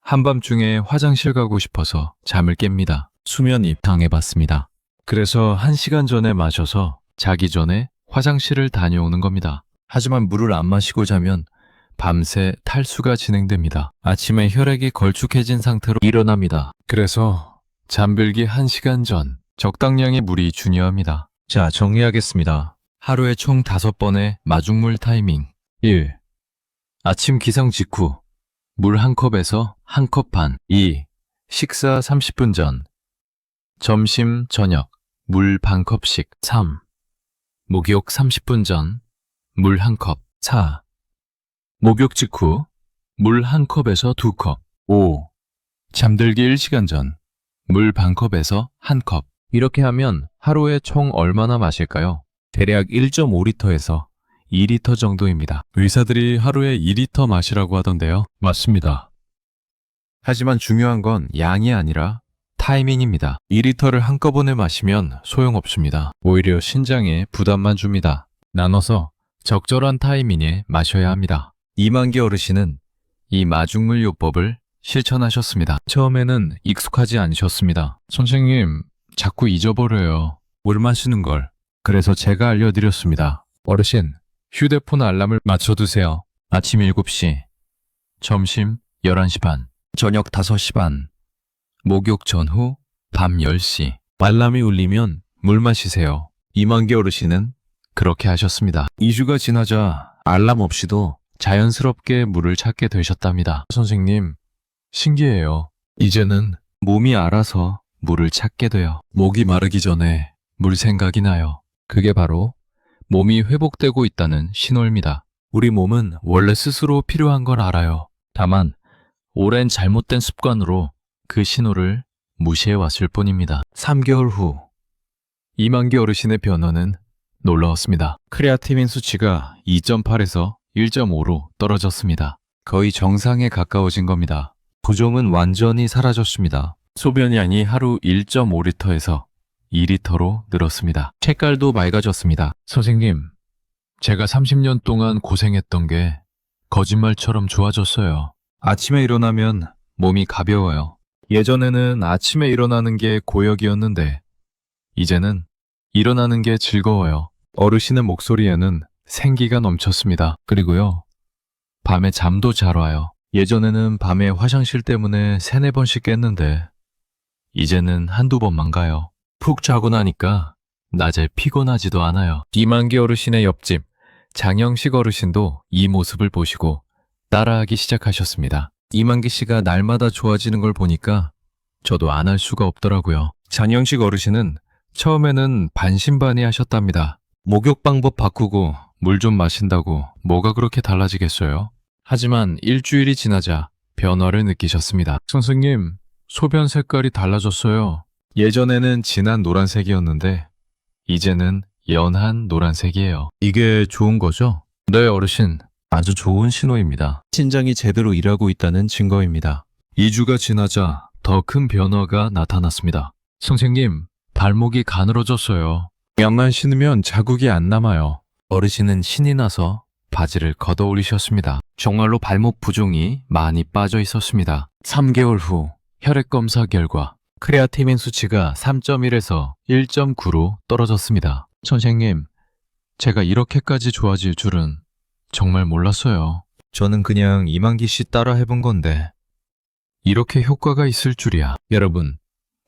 한밤중에 화장실 가고 싶어서 잠을 깹니다. 수면이 당해봤습니다. 그래서 1시간 전에 마셔서 자기 전에 화장실을 다녀오는 겁니다. 하지만 물을 안 마시고 자면 밤새 탈수가 진행됩니다. 아침에 혈액이 걸쭉해진 상태로 일어납니다. 그래서 잠들기 1시간 전 적당량의 물이 중요합니다. 자, 정리하겠습니다. 하루에 총 5번의 마중물 타이밍. 1. 아침 기상 직후 물 한 컵에서 한 컵 반. 2. 식사 30분 전. 점심, 저녁 물 반 컵씩. 3. 목욕 30분 전 물 한 컵. 4. 목욕 직후 물 한 컵에서 2컵. 5. 잠들기 1시간 전 물 반 컵에서 한 컵. 이렇게 하면 하루에 총 얼마나 마실까요? 대략 1.5리터에서 2리터 정도입니다. 의사들이 하루에 2리터 마시라고 하던데요. 맞습니다. 하지만 중요한 건 양이 아니라 타이밍입니다. 2리터를 한꺼번에 마시면 소용없습니다. 오히려 신장에 부담만 줍니다. 나눠서 적절한 타이밍에 마셔야 합니다. 이만기 어르신은 이 마중물 요법을 실천하셨습니다. 처음에는 익숙하지 않으셨습니다. 선생님, 자꾸 잊어버려요. 물 마시는 걸. 그래서 제가 알려드렸습니다. 어르신, 휴대폰 알람을 맞춰두세요. 아침 7시, 점심 11시 반, 저녁 5시 반, 목욕 전후 밤 10시. 알람이 울리면 물 마시세요. 이만기 어르신은 그렇게 하셨습니다. 2주가 지나자 알람 없이도 자연스럽게 물을 찾게 되셨답니다. 선생님, 신기해요. 이제는 몸이 알아서 물을 찾게 돼요. 목이 마르기 전에 물 생각이 나요. 그게 바로 몸이 회복되고 있다는 신호입니다. 우리 몸은 원래 스스로 필요한 걸 알아요. 다만 오랜 잘못된 습관으로 그 신호를 무시해 왔을 뿐입니다. 3개월 후 이만기 어르신의 변화는 놀라웠습니다. 크레아티닌 수치가 2.8에서 1.5로 떨어졌습니다. 거의 정상에 가까워진 겁니다. 부종은 완전히 사라졌습니다. 소변량이 하루 1.5리터에서 2리터로 늘었습니다. 색깔도 맑아졌습니다. 선생님, 제가 30년 동안 고생했던 게 거짓말처럼 좋아졌어요. 아침에 일어나면 몸이 가벼워요. 예전에는 아침에 일어나는 게 고역이었는데 이제는 일어나는 게 즐거워요. 어르신의 목소리에는 생기가 넘쳤습니다. 그리고요, 밤에 잠도 잘 와요. 예전에는 밤에 화장실 때문에 3-4번씩 깼는데 이제는 한두 번만 가요. 푹 자고 나니까 낮에 피곤하지도 않아요. 이만기 어르신의 옆집 장영식 어르신도 이 모습을 보시고 따라하기 시작하셨습니다. 이만기 씨가 날마다 좋아지는 걸 보니까 저도 안 할 수가 없더라고요. 장영식 어르신은 처음에는 반신반의 하셨답니다. 목욕 방법 바꾸고 물 좀 마신다고 뭐가 그렇게 달라지겠어요? 하지만 일주일이 지나자 변화를 느끼셨습니다. 선생님, 소변 색깔이 달라졌어요. 예전에는 진한 노란색이었는데 이제는 연한 노란색이에요. 이게 좋은 거죠? 네, 어르신. 아주 좋은 신호입니다. 신장이 제대로 일하고 있다는 증거입니다. 2주가 지나자 더 큰 변화가 나타났습니다. 선생님, 발목이 가늘어졌어요. 양말 신으면 자국이 안 남아요. 어르신은 신이 나서 바지를 걷어 올리셨습니다. 정말로 발목 부종이 많이 빠져 있었습니다. 3개월 후 혈액 검사 결과 크레아티닌 수치가 3.1에서 1.9로 떨어졌습니다. 선생님, 제가 이렇게까지 좋아질 줄은 정말 몰랐어요. 저는 그냥 이만기 씨 따라 해본 건데 이렇게 효과가 있을 줄이야. 여러분,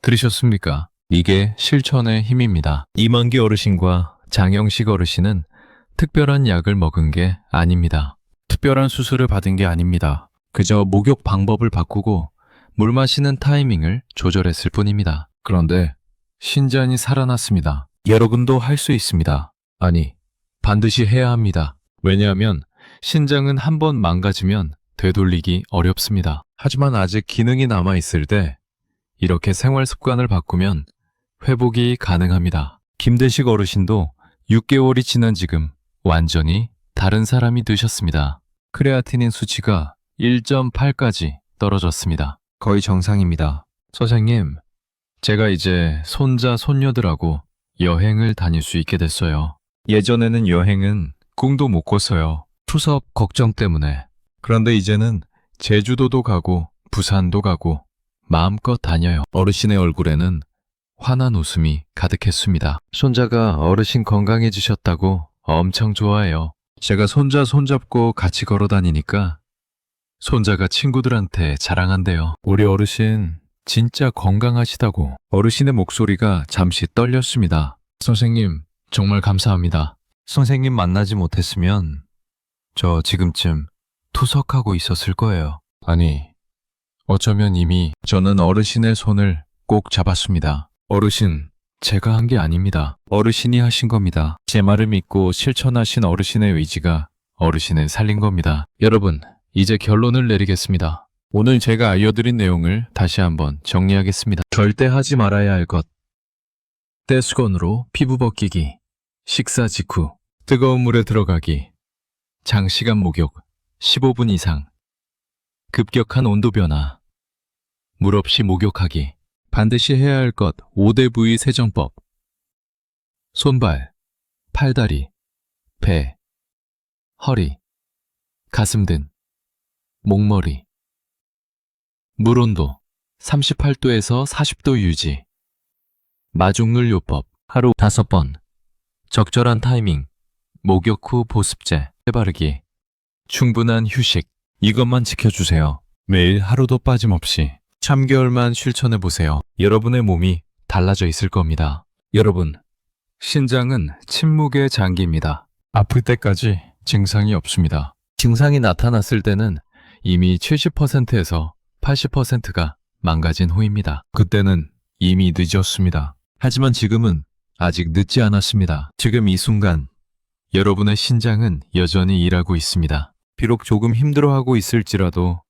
들으셨습니까? 이게 실천의 힘입니다. 이만기 어르신과 장영식 어르신은 특별한 약을 먹은 게 아닙니다. 특별한 수술을 받은 게 아닙니다. 그저 목욕 방법을 바꾸고 물 마시는 타이밍을 조절했을 뿐입니다. 그런데 신장이 살아났습니다. 여러분도 할 수 있습니다. 아니, 반드시 해야 합니다. 왜냐하면 신장은 한번 망가지면 되돌리기 어렵습니다. 하지만 아직 기능이 남아있을 때 이렇게 생활 습관을 바꾸면 회복이 가능합니다. 김대식 어르신도 6개월이 지난 지금 완전히 다른 사람이 되셨습니다. 크레아티닌 수치가 1.8까지 떨어졌습니다. 거의 정상입니다. 선생님, 제가 이제 손자, 손녀들하고 여행을 다닐 수 있게 됐어요. 예전에는 여행은 꿈도 못 꿨어요. 추석 걱정 때문에. 그런데 이제는 제주도도 가고 부산도 가고 마음껏 다녀요. 어르신의 얼굴에는 환한 웃음이 가득했습니다. 손자가 어르신 건강해지셨다고 엄청 좋아해요. 제가 손자 손잡고 같이 걸어 다니니까 손자가 친구들한테 자랑한대요. 우리 어르신 진짜 건강하시다고. 어르신의 목소리가 잠시 떨렸습니다. 선생님, 정말 감사합니다. 선생님 만나지 못했으면 저 지금쯤 투석하고 있었을 거예요. 아니, 어쩌면 이미 저는 어르신의 손을 꼭 잡았습니다. 어르신, 제가 한 게 아닙니다. 어르신이 하신 겁니다. 제 말을 믿고 실천하신 어르신의 의지가 어르신을 살린 겁니다. 여러분, 이제 결론을 내리겠습니다. 오늘 제가 알려드린 내용을 다시 한번 정리하겠습니다. 절대 하지 말아야 할 것. 떼수건으로 피부 벗기기, 식사 직후, 뜨거운 물에 들어가기, 장시간 목욕, 15분 이상, 급격한 온도 변화, 물 없이 목욕하기, 반드시 해야 할 것 5대 부위 세정법, 손발, 팔다리, 배, 허리, 가슴 등, 목머리, 물 온도 38도에서 40도 유지, 마중물 요법 하루 5번, 적절한 타이밍, 목욕 후 보습제, 해바르기, 충분한 휴식, 이것만 지켜주세요. 매일 하루도 빠짐없이 3개월만 실천해보세요. 여러분의 몸이 달라져 있을 겁니다. 여러분, 신장은 침묵의 장기입니다. 아플 때까지 증상이 없습니다. 증상이 나타났을 때는 이미 70%에서 80%가 망가진 후입니다. 그때는 이미 늦었습니다. 하지만 지금은 아직 늦지 않았습니다. 지금 이 순간 여러분의 신장은 여전히 일하고 있습니다. 비록 조금 힘들어하고 있을지라도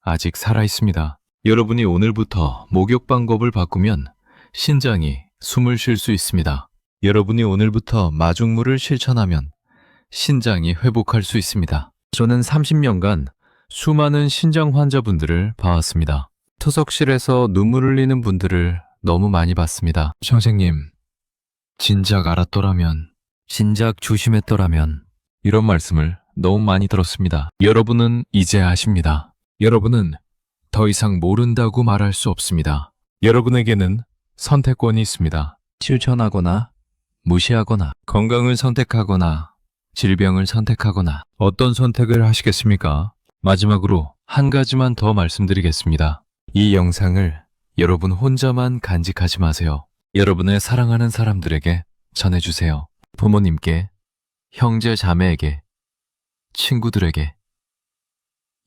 아직 살아 있습니다. 여러분이 오늘부터 목욕 방법을 바꾸면 신장이 숨을 쉴 수 있습니다. 여러분이 오늘부터 마중물을 실천하면 신장이 회복할 수 있습니다. 저는 30년간 수많은 신장 환자분들을 봐왔습니다. 투석실에서 눈물 흘리는 분들을 너무 많이 봤습니다. 선생님, 진작 알았더라면, 진작 조심했더라면 이런 말씀을 너무 많이 들었습니다. 여러분은 이제 아십니다. 여러분은 더 이상 모른다고 말할 수 없습니다. 여러분에게는 선택권이 있습니다. 실천하거나 무시하거나 건강을 선택하거나 질병을 선택하거나 어떤 선택을 하시겠습니까? 마지막으로 한 가지만 더 말씀드리겠습니다. 이 영상을 여러분 혼자만 간직하지 마세요. 여러분의 사랑하는 사람들에게 전해주세요. 부모님께, 형제 자매에게, 친구들에게,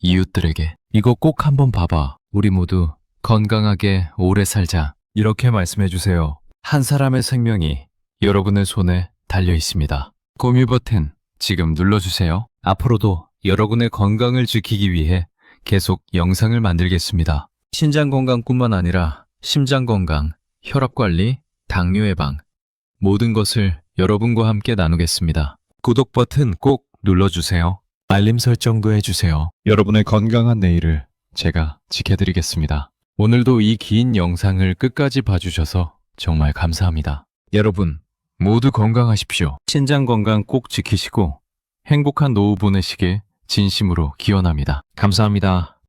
이웃들에게 이거 꼭 한번 봐봐. 우리 모두 건강하게 오래 살자. 이렇게 말씀해주세요. 한 사람의 생명이 여러분의 손에 달려 있습니다. 공유 버튼 지금 눌러주세요. 앞으로도 여러분의 건강을 지키기 위해 계속 영상을 만들겠습니다. 신장 건강뿐만 아니라 심장 건강, 혈압 관리, 당뇨 예방 모든 것을 여러분과 함께 나누겠습니다. 구독 버튼 꼭 눌러주세요. 알림 설정도 해주세요. 여러분의 건강한 내일을 제가 지켜드리겠습니다. 오늘도 이 긴 영상을 끝까지 봐주셔서 정말 감사합니다. 여러분 모두 건강하십시오. 신장 건강 꼭 지키시고 행복한 노후 보내시길 진심으로 기원합니다. 감사합니다.